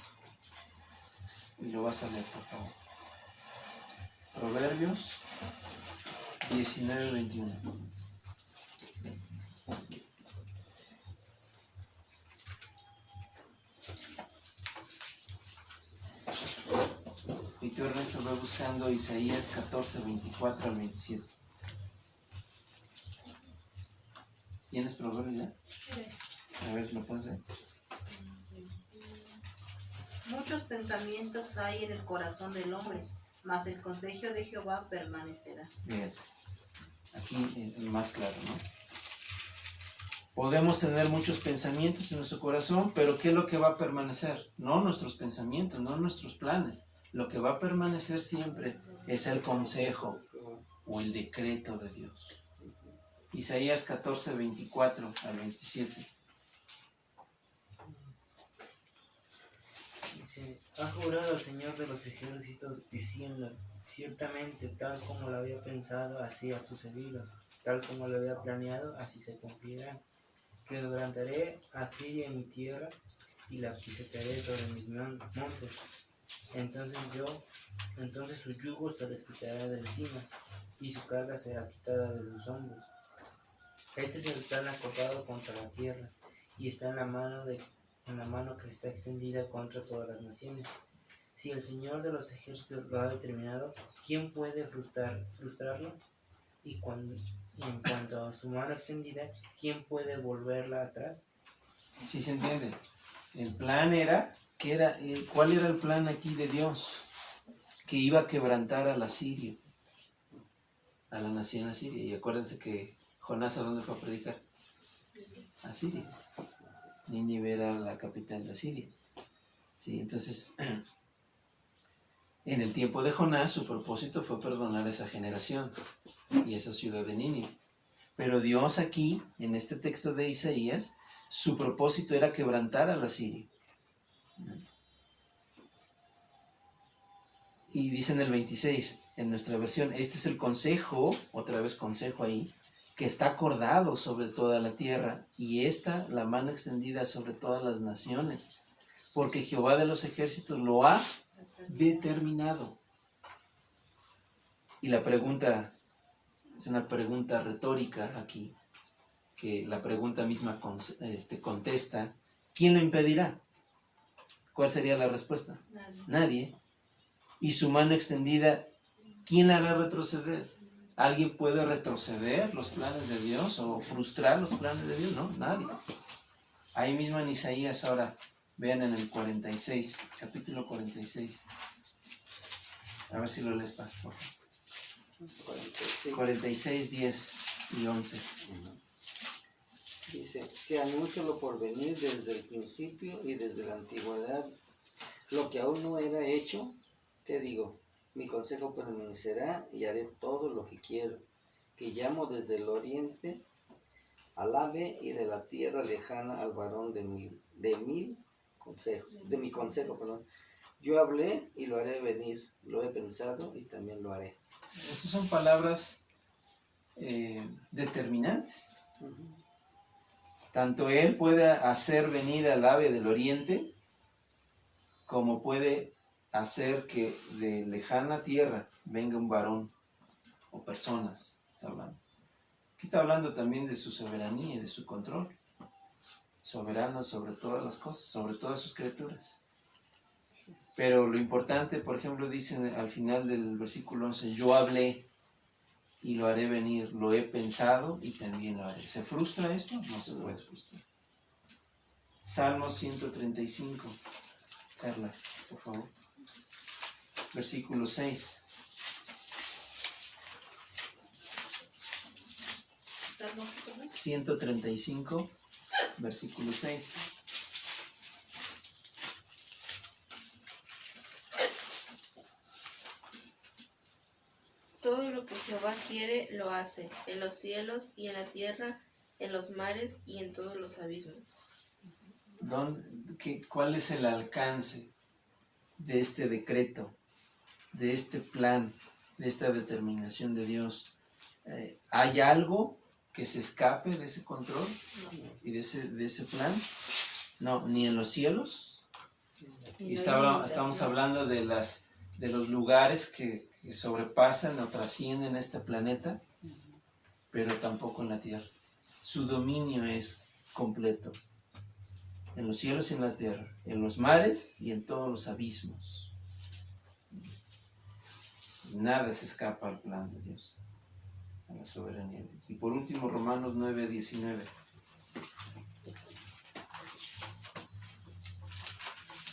S2: y lo vas a leer, por favor. Proverbios 19, 21. tú, Ernesto, ve buscando Isaías 14, 24 al 27. ¿Tienes proverbio ya? A ver, ¿lo puedes leer?
S4: Muchos pensamientos hay en el corazón del hombre, mas el consejo de Jehová permanecerá.
S2: Fíjense. Aquí más claro, ¿no? Podemos tener muchos pensamientos en nuestro corazón, pero ¿qué es lo que va a permanecer? No nuestros pensamientos, no nuestros planes. Lo que va a permanecer siempre es el consejo o el decreto de Dios. Isaías 14, 24 al 27.
S6: Dice, ha jurado el Señor de los ejércitos diciendo, ciertamente tal como lo había pensado, así ha sucedido, tal como lo había planeado, así se cumplirá. Quebrantaré a Siria en mi tierra y la pisotearé sobre mis montes. Entonces su yugo se les quitará de encima y su carga será quitada de sus hombros. Este es el plan acordado contra la tierra y está en la mano que está extendida contra todas las naciones. Si el Señor de los ejércitos lo ha determinado, ¿quién puede frustrarlo? Y en cuanto a su mano extendida, ¿quién puede volverla atrás?
S2: ¿Sí se entiende? El plan era, ¿cuál era el plan aquí de Dios? Que iba a quebrantar al asirio, a la nación asiria. Y acuérdense que Jonás, ¿a dónde fue a predicar? A Siria. Nínive era la capital de Asiria. Sí, entonces, en el tiempo de Jonás, su propósito fue perdonar a esa generación y a esa ciudad de Nínive. Pero Dios aquí, en este texto de Isaías, su propósito era quebrantar a la Asiria. Y dice en el 26, en nuestra versión, este es el consejo, otra vez consejo ahí, que está acordado sobre toda la tierra, y esta la mano extendida sobre todas las naciones, porque Jehová de los ejércitos lo ha determinado. Y la pregunta, es una pregunta retórica aquí, que la pregunta misma contesta, ¿quién lo impedirá? ¿Cuál sería la respuesta? Nadie. Y su mano extendida, ¿quién la hará retroceder? ¿Alguien puede retroceder los planes de Dios o frustrar los planes de Dios? No, nadie. Ahí mismo en Isaías, ahora vean en el 46, capítulo 46. A ver si lo lees, por favor. 46, 10 y 11.
S3: Dice, que anuncio lo por venir desde el principio y desde la antigüedad, lo que aún no era hecho, te digo, mi consejo permanecerá y haré todo lo que quiero, que llamo desde el oriente al ave y de la tierra lejana al varón de mi consejo. Yo hablé y lo haré venir, lo he pensado y también lo haré.
S2: Estas son palabras determinantes. Tanto él puede hacer venir al ave del oriente, como puede hacer que de lejana tierra venga un varón o personas. Aquí está hablando también de su soberanía y de su control. Soberano sobre todas las cosas, sobre todas sus criaturas. Pero lo importante, por ejemplo, dice al final del versículo 11, yo hablé y lo haré venir, lo he pensado y también lo haré. ¿Se frustra esto? No se puede frustrar. Salmo 135. Carla, por favor. Versículo 6.
S4: Salmo
S2: 135, versículo 6.
S5: Todo lo que Jehová quiere lo hace, en los cielos y en la tierra, en los mares y en todos los abismos.
S2: ¿Cuál es el alcance de este decreto, de este plan, de esta determinación de Dios? ¿Hay algo que se escape de ese control y de ese plan? No, ni en los cielos. Y estamos hablando de los lugares que sobrepasan o trascienden este planeta, pero tampoco en la tierra. Su dominio es completo. En los cielos y en la tierra, en los mares y en todos los abismos. Nada se escapa al plan de Dios, a la soberanía de Dios. Y por último, Romanos 9:19.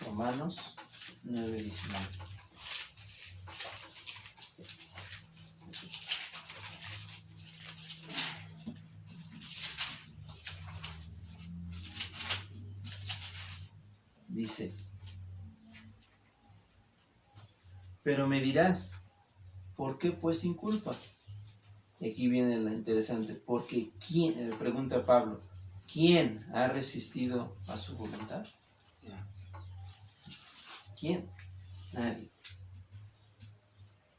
S2: Romanos 9:19. Dice, pero me dirás, ¿por qué pues sin culpa? Y aquí viene la interesante, porque ¿quién, pregunta Pablo, ¿quién ha resistido a su voluntad? ¿Quién? Nadie.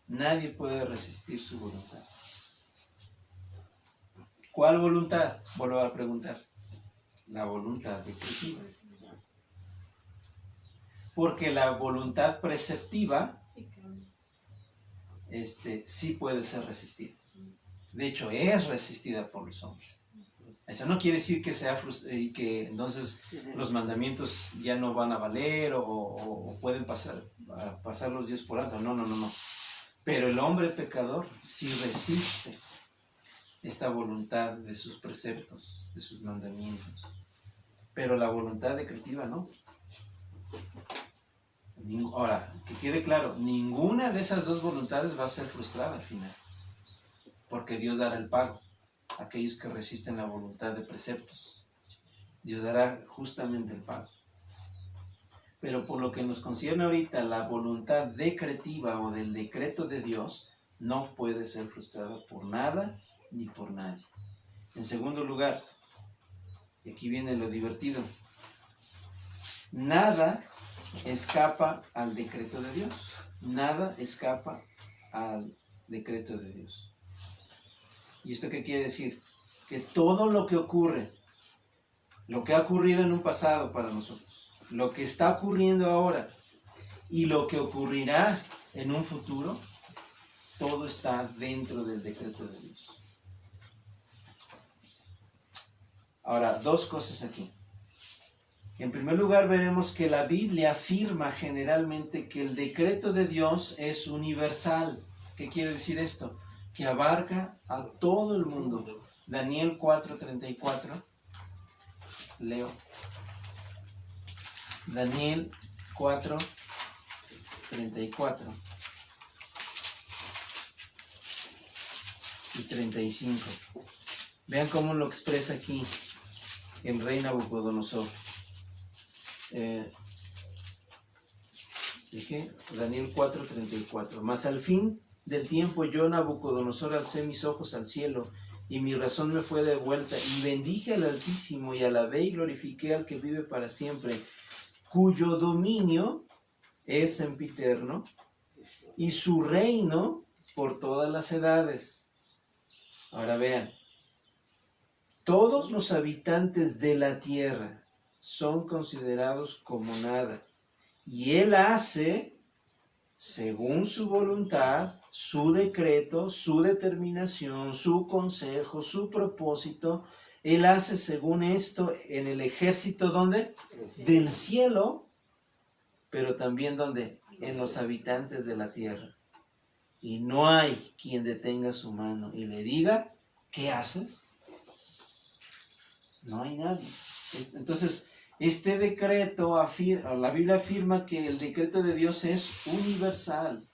S2: Nadie puede resistir su voluntad. ¿Cuál voluntad? Vuelvo a preguntar. La voluntad decretiva. Porque la voluntad preceptiva sí puede ser resistida. De hecho, es resistida por los hombres. Eso no quiere decir que sea que entonces los mandamientos ya no van a valer o pueden pasar los días por alto. No. Pero el hombre pecador sí resiste esta voluntad de sus preceptos, de sus mandamientos. Pero la voluntad decretiva no. Ahora, que quede claro, ninguna de esas dos voluntades va a ser frustrada al final, porque Dios dará el pago a aquellos que resisten la voluntad de preceptos. Dios dará justamente el pago. Pero por lo que nos concierne ahorita, la voluntad decretiva o del decreto de Dios no puede ser frustrada por nada ni por nadie. En segundo lugar, y aquí viene lo divertido, nada escapa al decreto de Dios. Nada escapa al decreto de Dios. ¿Y esto qué quiere decir? Que todo lo que ocurre, lo que ha ocurrido en un pasado para nosotros, lo que está ocurriendo ahora y lo que ocurrirá en un futuro, todo está dentro del decreto de Dios. Ahora, dos cosas aquí. En primer lugar, veremos que la Biblia afirma generalmente que el decreto de Dios es universal. ¿Qué quiere decir esto? Que abarca a todo el mundo. Daniel 4:34. Leo. Daniel 4:34 y 35. Vean cómo lo expresa aquí el rey Nabucodonosor. Daniel 4:34. Mas al fin del tiempo yo, Nabucodonosor, alcé mis ojos al cielo, y mi razón me fue devuelta, y bendije al Altísimo, y alabé y glorifiqué al que vive para siempre, cuyo dominio es sempiterno, y su reino por todas las edades. Ahora vean, todos los habitantes de la tierra son considerados como nada, y Él hace, según su voluntad, su decreto, su determinación, su consejo, su propósito. Él hace según esto en el ejército, ¿dónde? Del cielo, pero también ¿dónde? En los habitantes de la tierra. Y no hay quien detenga su mano y le diga, ¿qué haces? No hay nadie. Entonces, este decreto, la Biblia afirma que el decreto de Dios es universal.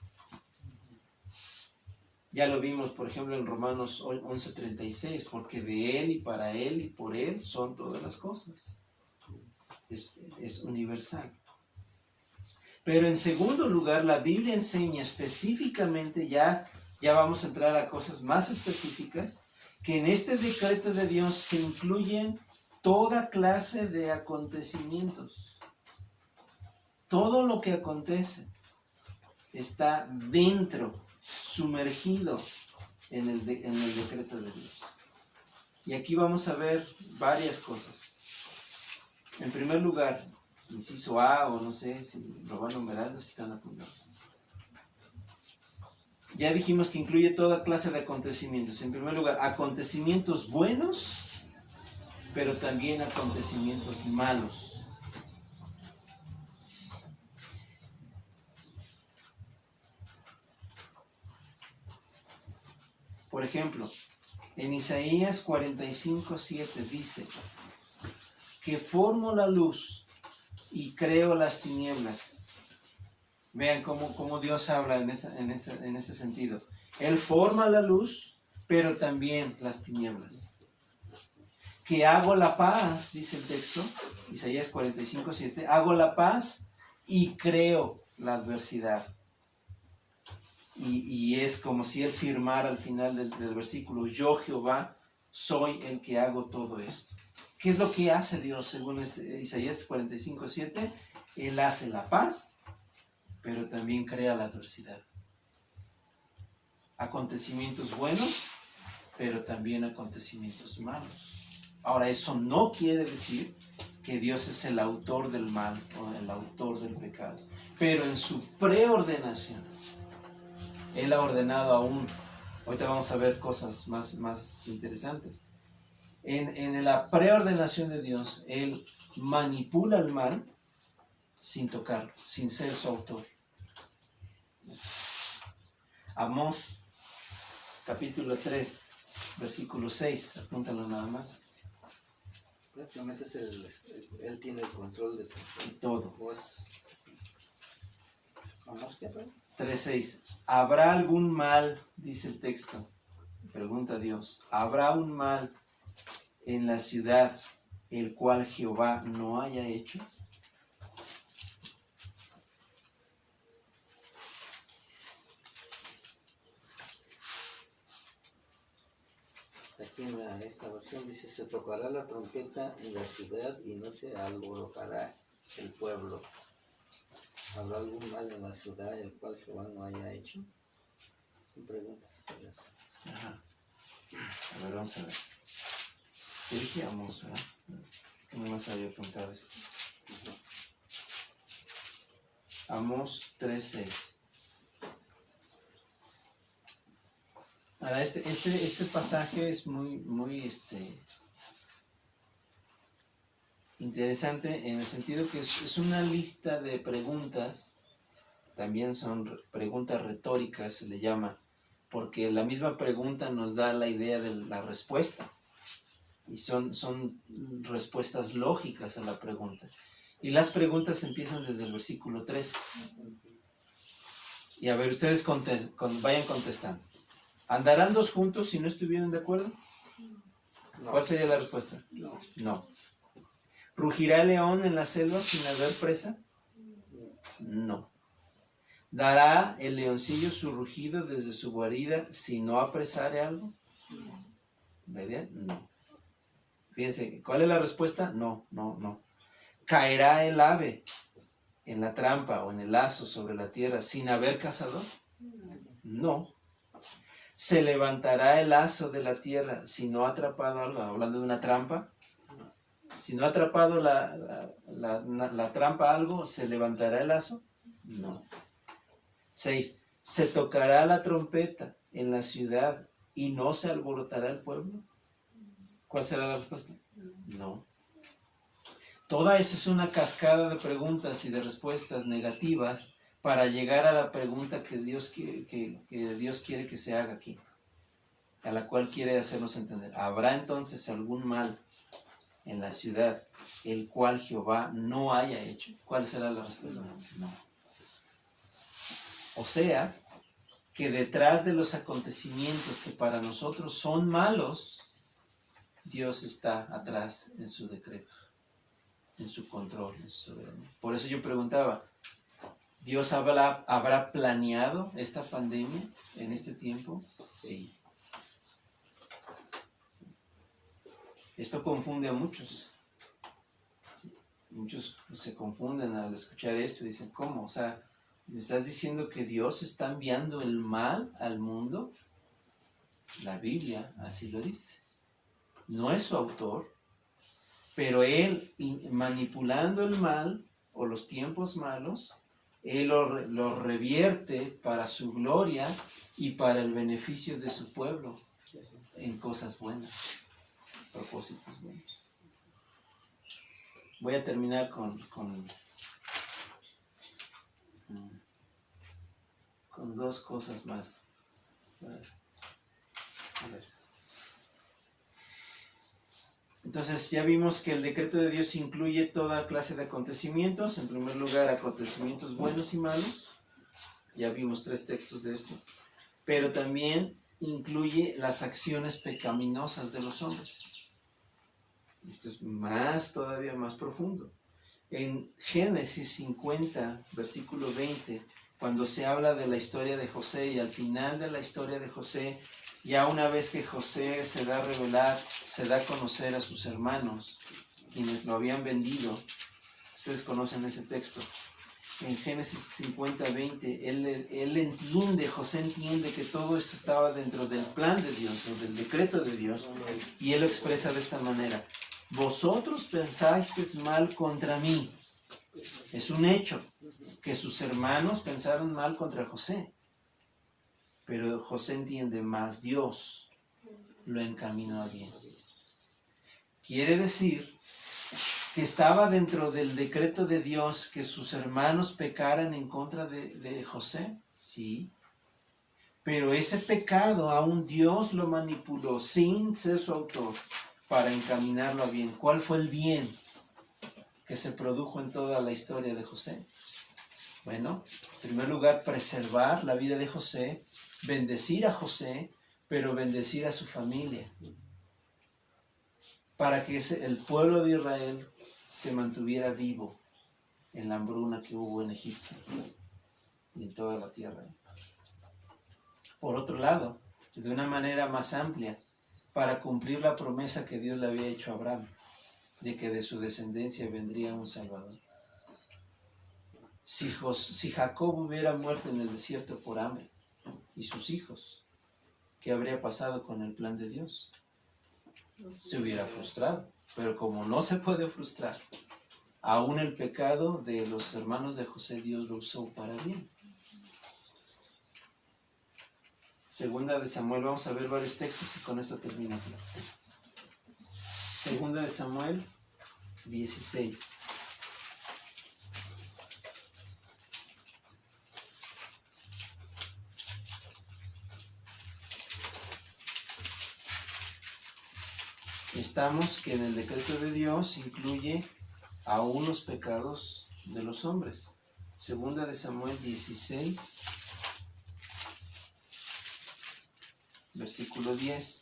S2: Ya lo vimos, por ejemplo, en Romanos 11:36, porque de Él y para Él y por Él son todas las cosas. Es universal. Pero en segundo lugar, la Biblia enseña específicamente, ya vamos a entrar a cosas más específicas, que en este decreto de Dios se incluyen toda clase de acontecimientos. Todo lo que acontece está dentro, sumergido en el decreto de Dios. Y aquí vamos a ver varias cosas. En primer lugar, inciso A, o no sé si lo van numerando, si están apuntando. Ya dijimos que incluye toda clase de acontecimientos. En primer lugar, acontecimientos buenos, pero también acontecimientos malos. Por ejemplo, en Isaías 45:7 dice que formo la luz y creo las tinieblas. Vean cómo Dios habla en este sentido. Él forma la luz, pero también las tinieblas. Que hago la paz, dice el texto, Isaías 45:7, hago la paz y creo la adversidad. Y es como si él firmara al final del versículo, yo Jehová soy el que hago todo esto. ¿Qué es lo que hace Dios según Isaías 45:7? Él hace la paz, pero también crea la adversidad. Acontecimientos buenos, pero también acontecimientos malos. Ahora, eso no quiere decir que Dios es el autor del mal o el autor del pecado, pero en su preordenación, Él ha ordenado aún, ahorita vamos a ver cosas más interesantes, en la preordenación de Dios, Él manipula el mal sin tocarlo, sin ser su autor. Amós, capítulo 3, versículo 6, apúntalo nada más.
S3: Prácticamente él tiene el control de
S2: todo.
S3: Vamos, ¿qué fue?
S2: 3:6. ¿Habrá algún mal, dice el texto? Pregunta Dios. ¿Habrá un mal en la ciudad el cual Jehová no haya hecho?
S3: Aquí en esta versión dice, se tocará la trompeta en la ciudad y no se alborotará el pueblo. ¿Habrá algún mal en la ciudad el cual Jehová no haya hecho? Son preguntas.
S2: Ajá. A ver, vamos a ver. ¿Qué dijimos, verdad? No más había apuntado esto. Amós 3:6. Ahora, este pasaje es muy interesante en el sentido que es una lista de preguntas, también son preguntas retóricas, se le llama, porque la misma pregunta nos da la idea de la respuesta, y son respuestas lógicas a la pregunta. Y las preguntas empiezan desde el versículo 3. Y a ver, ustedes vayan contestando. ¿Andarán dos juntos si no estuvieran de acuerdo?
S3: No.
S2: ¿Cuál sería la respuesta?
S3: No.
S2: No. ¿Rugirá el león en la selva sin haber presa? No. ¿Dará el leoncillo su rugido desde su guarida si no apresare algo? ¿Verdad? No. Fíjense, ¿cuál es la respuesta? No. ¿Caerá el ave en la trampa o en el lazo sobre la tierra sin haber cazador? No. ¿Se levantará el lazo de la tierra si no ha atrapado algo? Hablando de una trampa. Si no ha atrapado la trampa algo, ¿se levantará el lazo? No. 6. ¿Se tocará la trompeta en la ciudad y no se alborotará el pueblo? ¿Cuál será la respuesta? No. Toda esa es una cascada de preguntas y de respuestas negativas para llegar a la pregunta que Dios quiere que se haga aquí, a la cual quiere hacernos entender. ¿Habrá entonces algún mal en la ciudad el cual Jehová no haya hecho? ¿Cuál será la respuesta? No. O sea, que detrás de los acontecimientos que para nosotros son malos, Dios está atrás en su decreto, en su control, en su soberanía. Por eso yo preguntaba, ¿Dios habrá planeado esta pandemia en este tiempo? Sí. Esto confunde a muchos. Muchos se confunden al escuchar esto y dicen, ¿cómo? O sea, ¿me estás diciendo que Dios está enviando el mal al mundo? La Biblia así lo dice. No es su autor, pero Él, manipulando el mal o los tiempos malos, Él lo revierte para su gloria y para el beneficio de su pueblo en cosas buenas, propósitos buenos. Voy a terminar con dos cosas más. Entonces ya vimos que el decreto de Dios incluye toda clase de acontecimientos. En primer lugar, acontecimientos buenos y malos. Ya vimos 3 textos de esto. Pero también incluye las acciones pecaminosas de los hombres. Esto es todavía más profundo. En Génesis 50, versículo 20, cuando se habla de la historia de José, y al final de la historia de José, ya una vez que José se da a revelar, se da a conocer a sus hermanos, quienes lo habían vendido. Ustedes conocen ese texto. En Génesis 50, 20, él entiende, José entiende que todo esto estaba dentro del plan de Dios, o del decreto de Dios, y él lo expresa de esta manera: vosotros pensasteis mal contra mí. Es un hecho que sus hermanos pensaron mal contra José, pero José entiende, más Dios lo encaminó a bien. Quiere decir que estaba dentro del decreto de Dios que sus hermanos pecaran en contra de José, sí, pero ese pecado aún Dios lo manipuló sin ser su autor para encaminarlo a bien. ¿Cuál fue el bien que se produjo en toda la historia de José? Bueno, en primer lugar, preservar la vida de José, bendecir a José, pero bendecir a su familia, para que el pueblo de Israel se mantuviera vivo en la hambruna que hubo en Egipto y en toda la tierra. Por otro lado, de una manera más amplia, para cumplir la promesa que Dios le había hecho a Abraham, de que de su descendencia vendría un Salvador. Si Jacob hubiera muerto en el desierto por hambre, y sus hijos, ¿qué habría pasado con el plan de Dios? Se hubiera frustrado. Pero como no se puede frustrar, aún el pecado de los hermanos de José, Dios lo usó para bien. Segunda de Samuel, vamos a ver varios textos y con esto termino aquí. Segunda de Samuel 16. Estamos que en el decreto de Dios incluye aún los pecados de los hombres. Segunda de Samuel 16, versículo 10.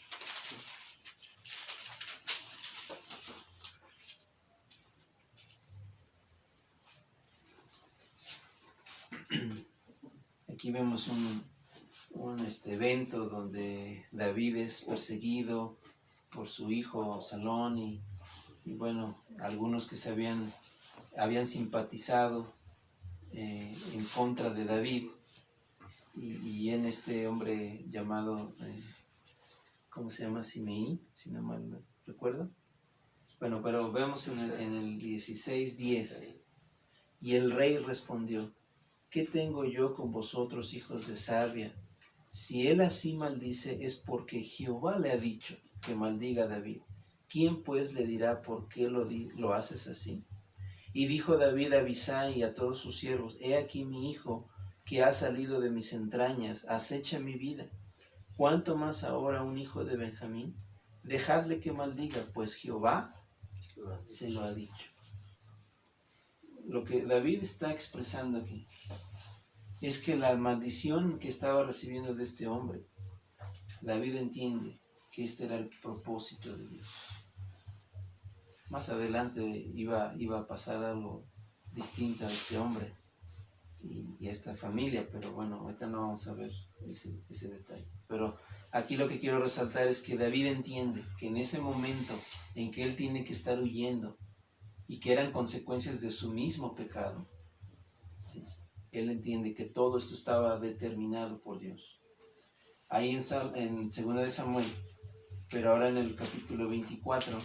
S2: Aquí vemos un evento donde David es perseguido por su hijo Absalón y bueno, algunos que habían simpatizado en contra de David, y en este hombre llamado, ¿cómo se llama? Simeí, si no mal me recuerdo. Bueno, pero vemos en el 16:10, y el rey respondió: ¿qué tengo yo con vosotros, hijos de Sarvia? Si él así maldice, es porque Jehová le ha dicho que maldiga a David. ¿Quién pues le dirá por qué lo haces así? Y dijo David a Abisai y a todos sus siervos: he aquí mi hijo, que ha salido de mis entrañas, acecha mi vida. ¿Cuánto más ahora un hijo de Benjamín? Dejadle que maldiga, pues Jehová se lo ha dicho. Lo que David está expresando aquí es que la maldición que estaba recibiendo de este hombre, David entiende que este era el propósito de Dios. Más adelante iba a pasar algo distinto a este hombre y a esta familia, pero bueno, ahorita no vamos a ver ese detalle. Pero aquí lo que quiero resaltar es que David entiende que en ese momento en que él tiene que estar huyendo y que eran consecuencias de su mismo pecado, ¿sí?, él entiende que todo esto estaba determinado por Dios. Ahí en 2 de Samuel, pero ahora en el capítulo 24,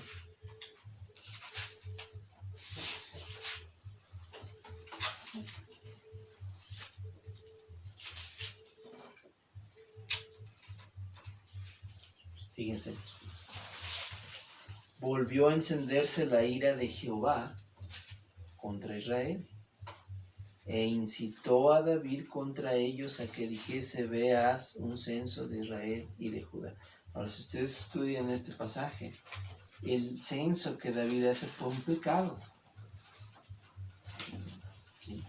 S2: fíjense, volvió a encenderse la ira de Jehová contra Israel, e incitó a David contra ellos a que dijese: ve, haz un censo de Israel y de Judá. Ahora, si ustedes estudian este pasaje, el censo que David hace fue un pecado. ¿Sí?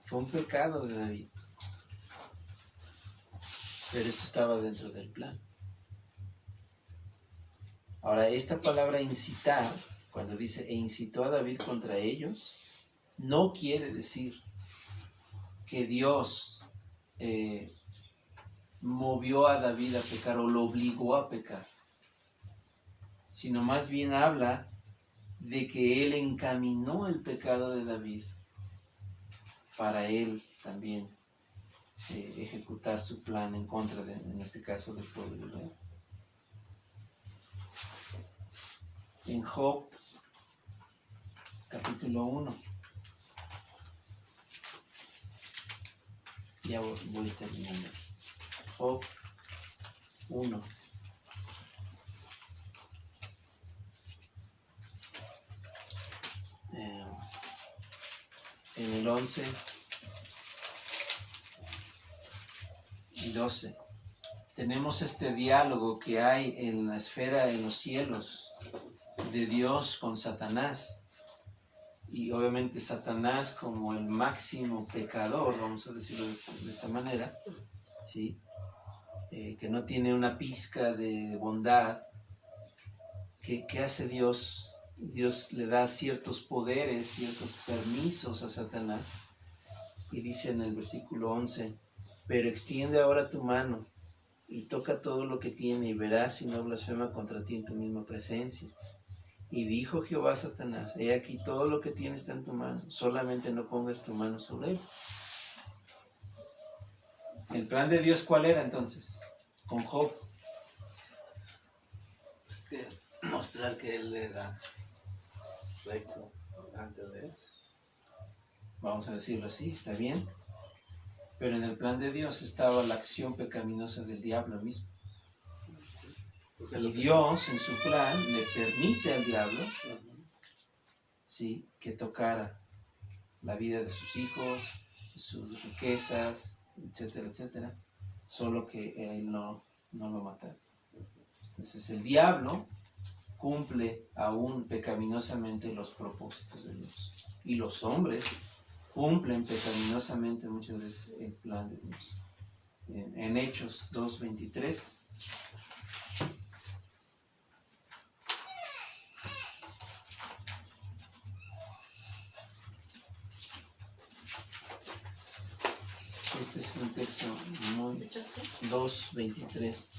S2: Fue un pecado de David. Pero esto estaba dentro del plan. Ahora, esta palabra incitar, cuando dice e incitó a David contra ellos, no quiere decir que Dios movió a David a pecar o lo obligó a pecar, sino más bien habla de que él encaminó el pecado de David para él también ejecutar su plan en contra de, en este caso, del pueblo de Israel. En Job, capítulo 1, ya voy terminando. Job 1. En el 11 y 12 tenemos este diálogo que hay en la esfera, en los cielos, de Dios con Satanás. Y obviamente Satanás, como el máximo pecador, vamos a decirlo de esta manera, ¿sí? Que no tiene una pizca de bondad. ¿Qué hace Dios? Dios le da ciertos poderes, ciertos permisos a Satanás. Y dice en el versículo 11, pero extiende ahora tu mano y toca todo lo que tiene y verás si no blasfema contra ti en tu misma presencia. Y dijo Jehová a Satanás, he aquí todo lo que tienes está en tu mano, solamente no pongas tu mano sobre él. ¿El plan de Dios cuál era entonces? Con Job.
S3: Mostrar que él le da recto antes de él.
S2: Vamos a decirlo así, está bien. Pero en el plan de Dios estaba la acción pecaminosa del diablo mismo. Y Dios en su plan le permite al diablo, ¿sí?, que tocara la vida de sus hijos, sus riquezas, etcétera, etcétera, solo que él no lo matara. Entonces el diablo cumple aún pecaminosamente los propósitos de Dios. Y los hombres cumplen pecaminosamente muchas veces el plan de Dios. En Hechos 2:23. Este es un texto muy... 2:23.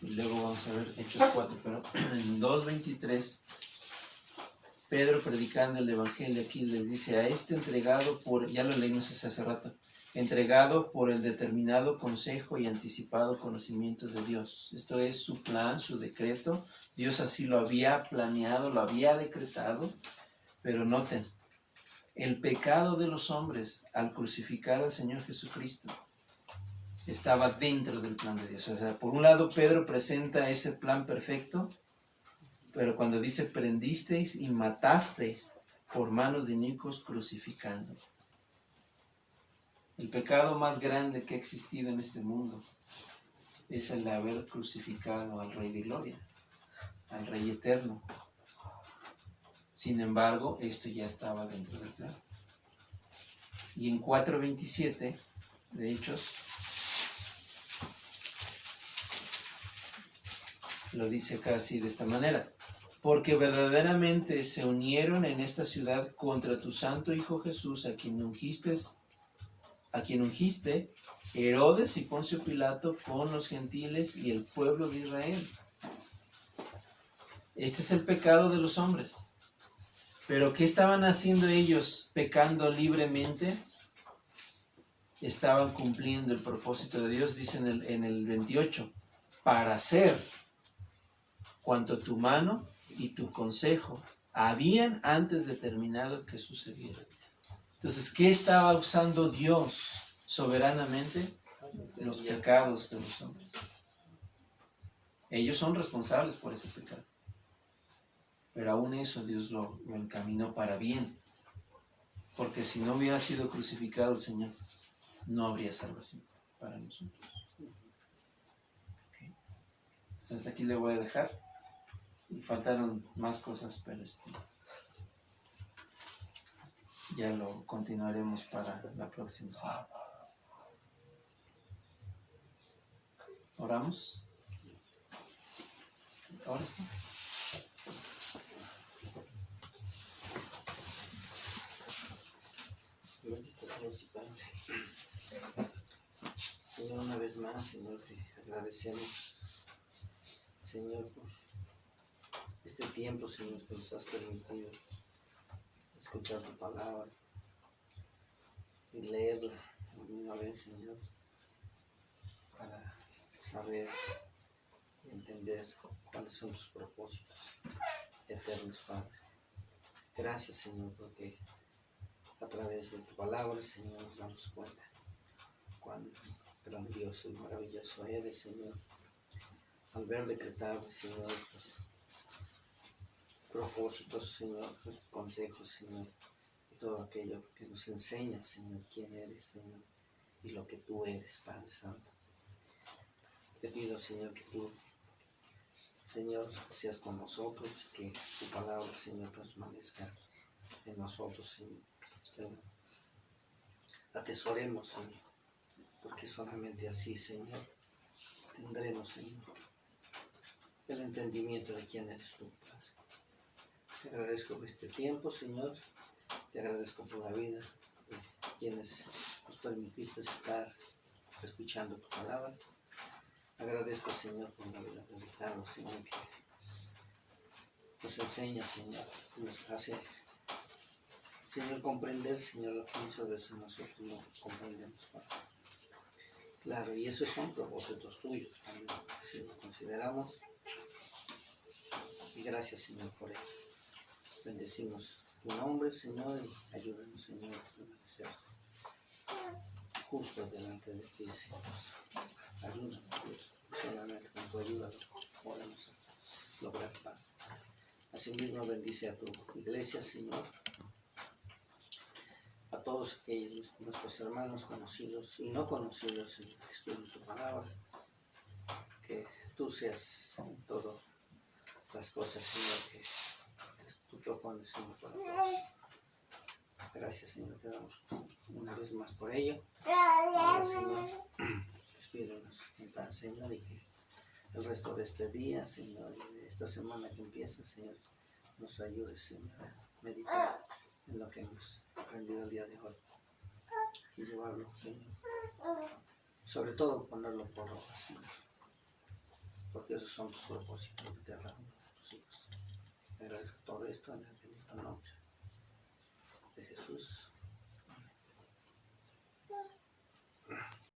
S2: Y luego vamos a ver Hechos 4, pero en 2:23, Pedro predicando el Evangelio aquí les dice, a este entregado por, ya lo leímos hace rato, entregado por el determinado consejo y anticipado conocimiento de Dios. Esto es su plan, su decreto. Dios así lo había planeado, lo había decretado, pero noten, el pecado de los hombres al crucificar al Señor Jesucristo estaba dentro del plan de Dios. O sea, por un lado Pedro presenta ese plan perfecto, pero cuando dice prendisteis y matasteis por manos de inicuos crucificando. El pecado más grande que ha existido en este mundo es el de haber crucificado al Rey de Gloria, al Rey Eterno. Sin embargo, esto ya estaba dentro del plan. Y en 4:27 de Hechos, lo dice casi de esta manera, porque verdaderamente se unieron en esta ciudad contra tu santo Hijo Jesús, a quien ungiste Herodes y Poncio Pilato con los gentiles y el pueblo de Israel. Este es el pecado de los hombres. Pero ¿qué estaban haciendo ellos pecando libremente? Estaban cumpliendo el propósito de Dios, dice en el 28, para hacer cuanto tu mano y tu consejo habían antes determinado que sucediera. Entonces, ¿qué estaba usando Dios soberanamente? Los pecados de los hombres. Ellos son responsables por ese pecado. Pero aún eso Dios lo encaminó para bien. Porque si no hubiera sido crucificado el Señor, no habría salvación para nosotros. ¿Okay? Entonces hasta aquí le voy a dejar. Y faltaron más cosas, pero ya lo continuaremos para la próxima semana. ¿Oramos? Ahora sí.
S3: Bendito Dios y Padre. Señor, una vez más, Señor, te agradecemos, Señor, por este tiempo, Señor, que nos has permitido escuchar tu palabra y leerla una vez, Señor, para saber y entender cuáles son tus propósitos eternos, Padre. Gracias, Señor, porque a través de tu palabra, Señor, nos damos cuenta cuán grandioso y maravilloso eres, Señor, al ver decretado, Señor, estos propósitos, Señor, estos consejos, Señor, y todo aquello que nos enseña, Señor, quién eres, Señor, y lo que tú eres, Padre Santo. Te pido, Señor, que tú, Señor, seas con nosotros, que tu palabra, Señor, permanezca en nosotros, Señor. Que la atesoremos, Señor, porque solamente así, Señor, tendremos, Señor, el entendimiento de quién eres tú, Padre. Te agradezco por este tiempo, Señor. Te agradezco por la vida de quienes nos permitiste estar escuchando tu palabra. Agradezco, Señor, por la vida de Ricardo, Señor, que nos enseña, Señor, nos hace, Señor, comprender, Señor, lo que muchas veces nosotros no comprendemos, Padre. Claro, y esos son propósitos tuyos también, si lo consideramos. Y gracias, Señor, por ello. Bendecimos tu nombre, Señor, y ayúdanos, Señor, a permanecer justo delante de ti, Señor. Ayúdanos, Dios, solamente con tu ayuda lo podemos lograr, Padre. Asimismo, bendice a tu iglesia, Señor, a todos aquellos, nuestros hermanos conocidos y no conocidos, Señor, que estudian tu palabra, que tú seas en todas las cosas, Señor, que tú propones, Señor, para todos. Gracias, Señor, te damos una vez más por ello. Ahora, Señor, despídenos en paz, Señor, y que el resto de este día, Señor, y de esta semana que empieza, Señor, nos ayude, Señor, a meditar en lo que hemos aprendido el día de hoy y llevarlo, Señor, sobre todo ponerlo por obra, Señor, porque esos son tus propósitos de cada uno de tus hijos. Agradezco todo esto en el bendito nombre de Jesús.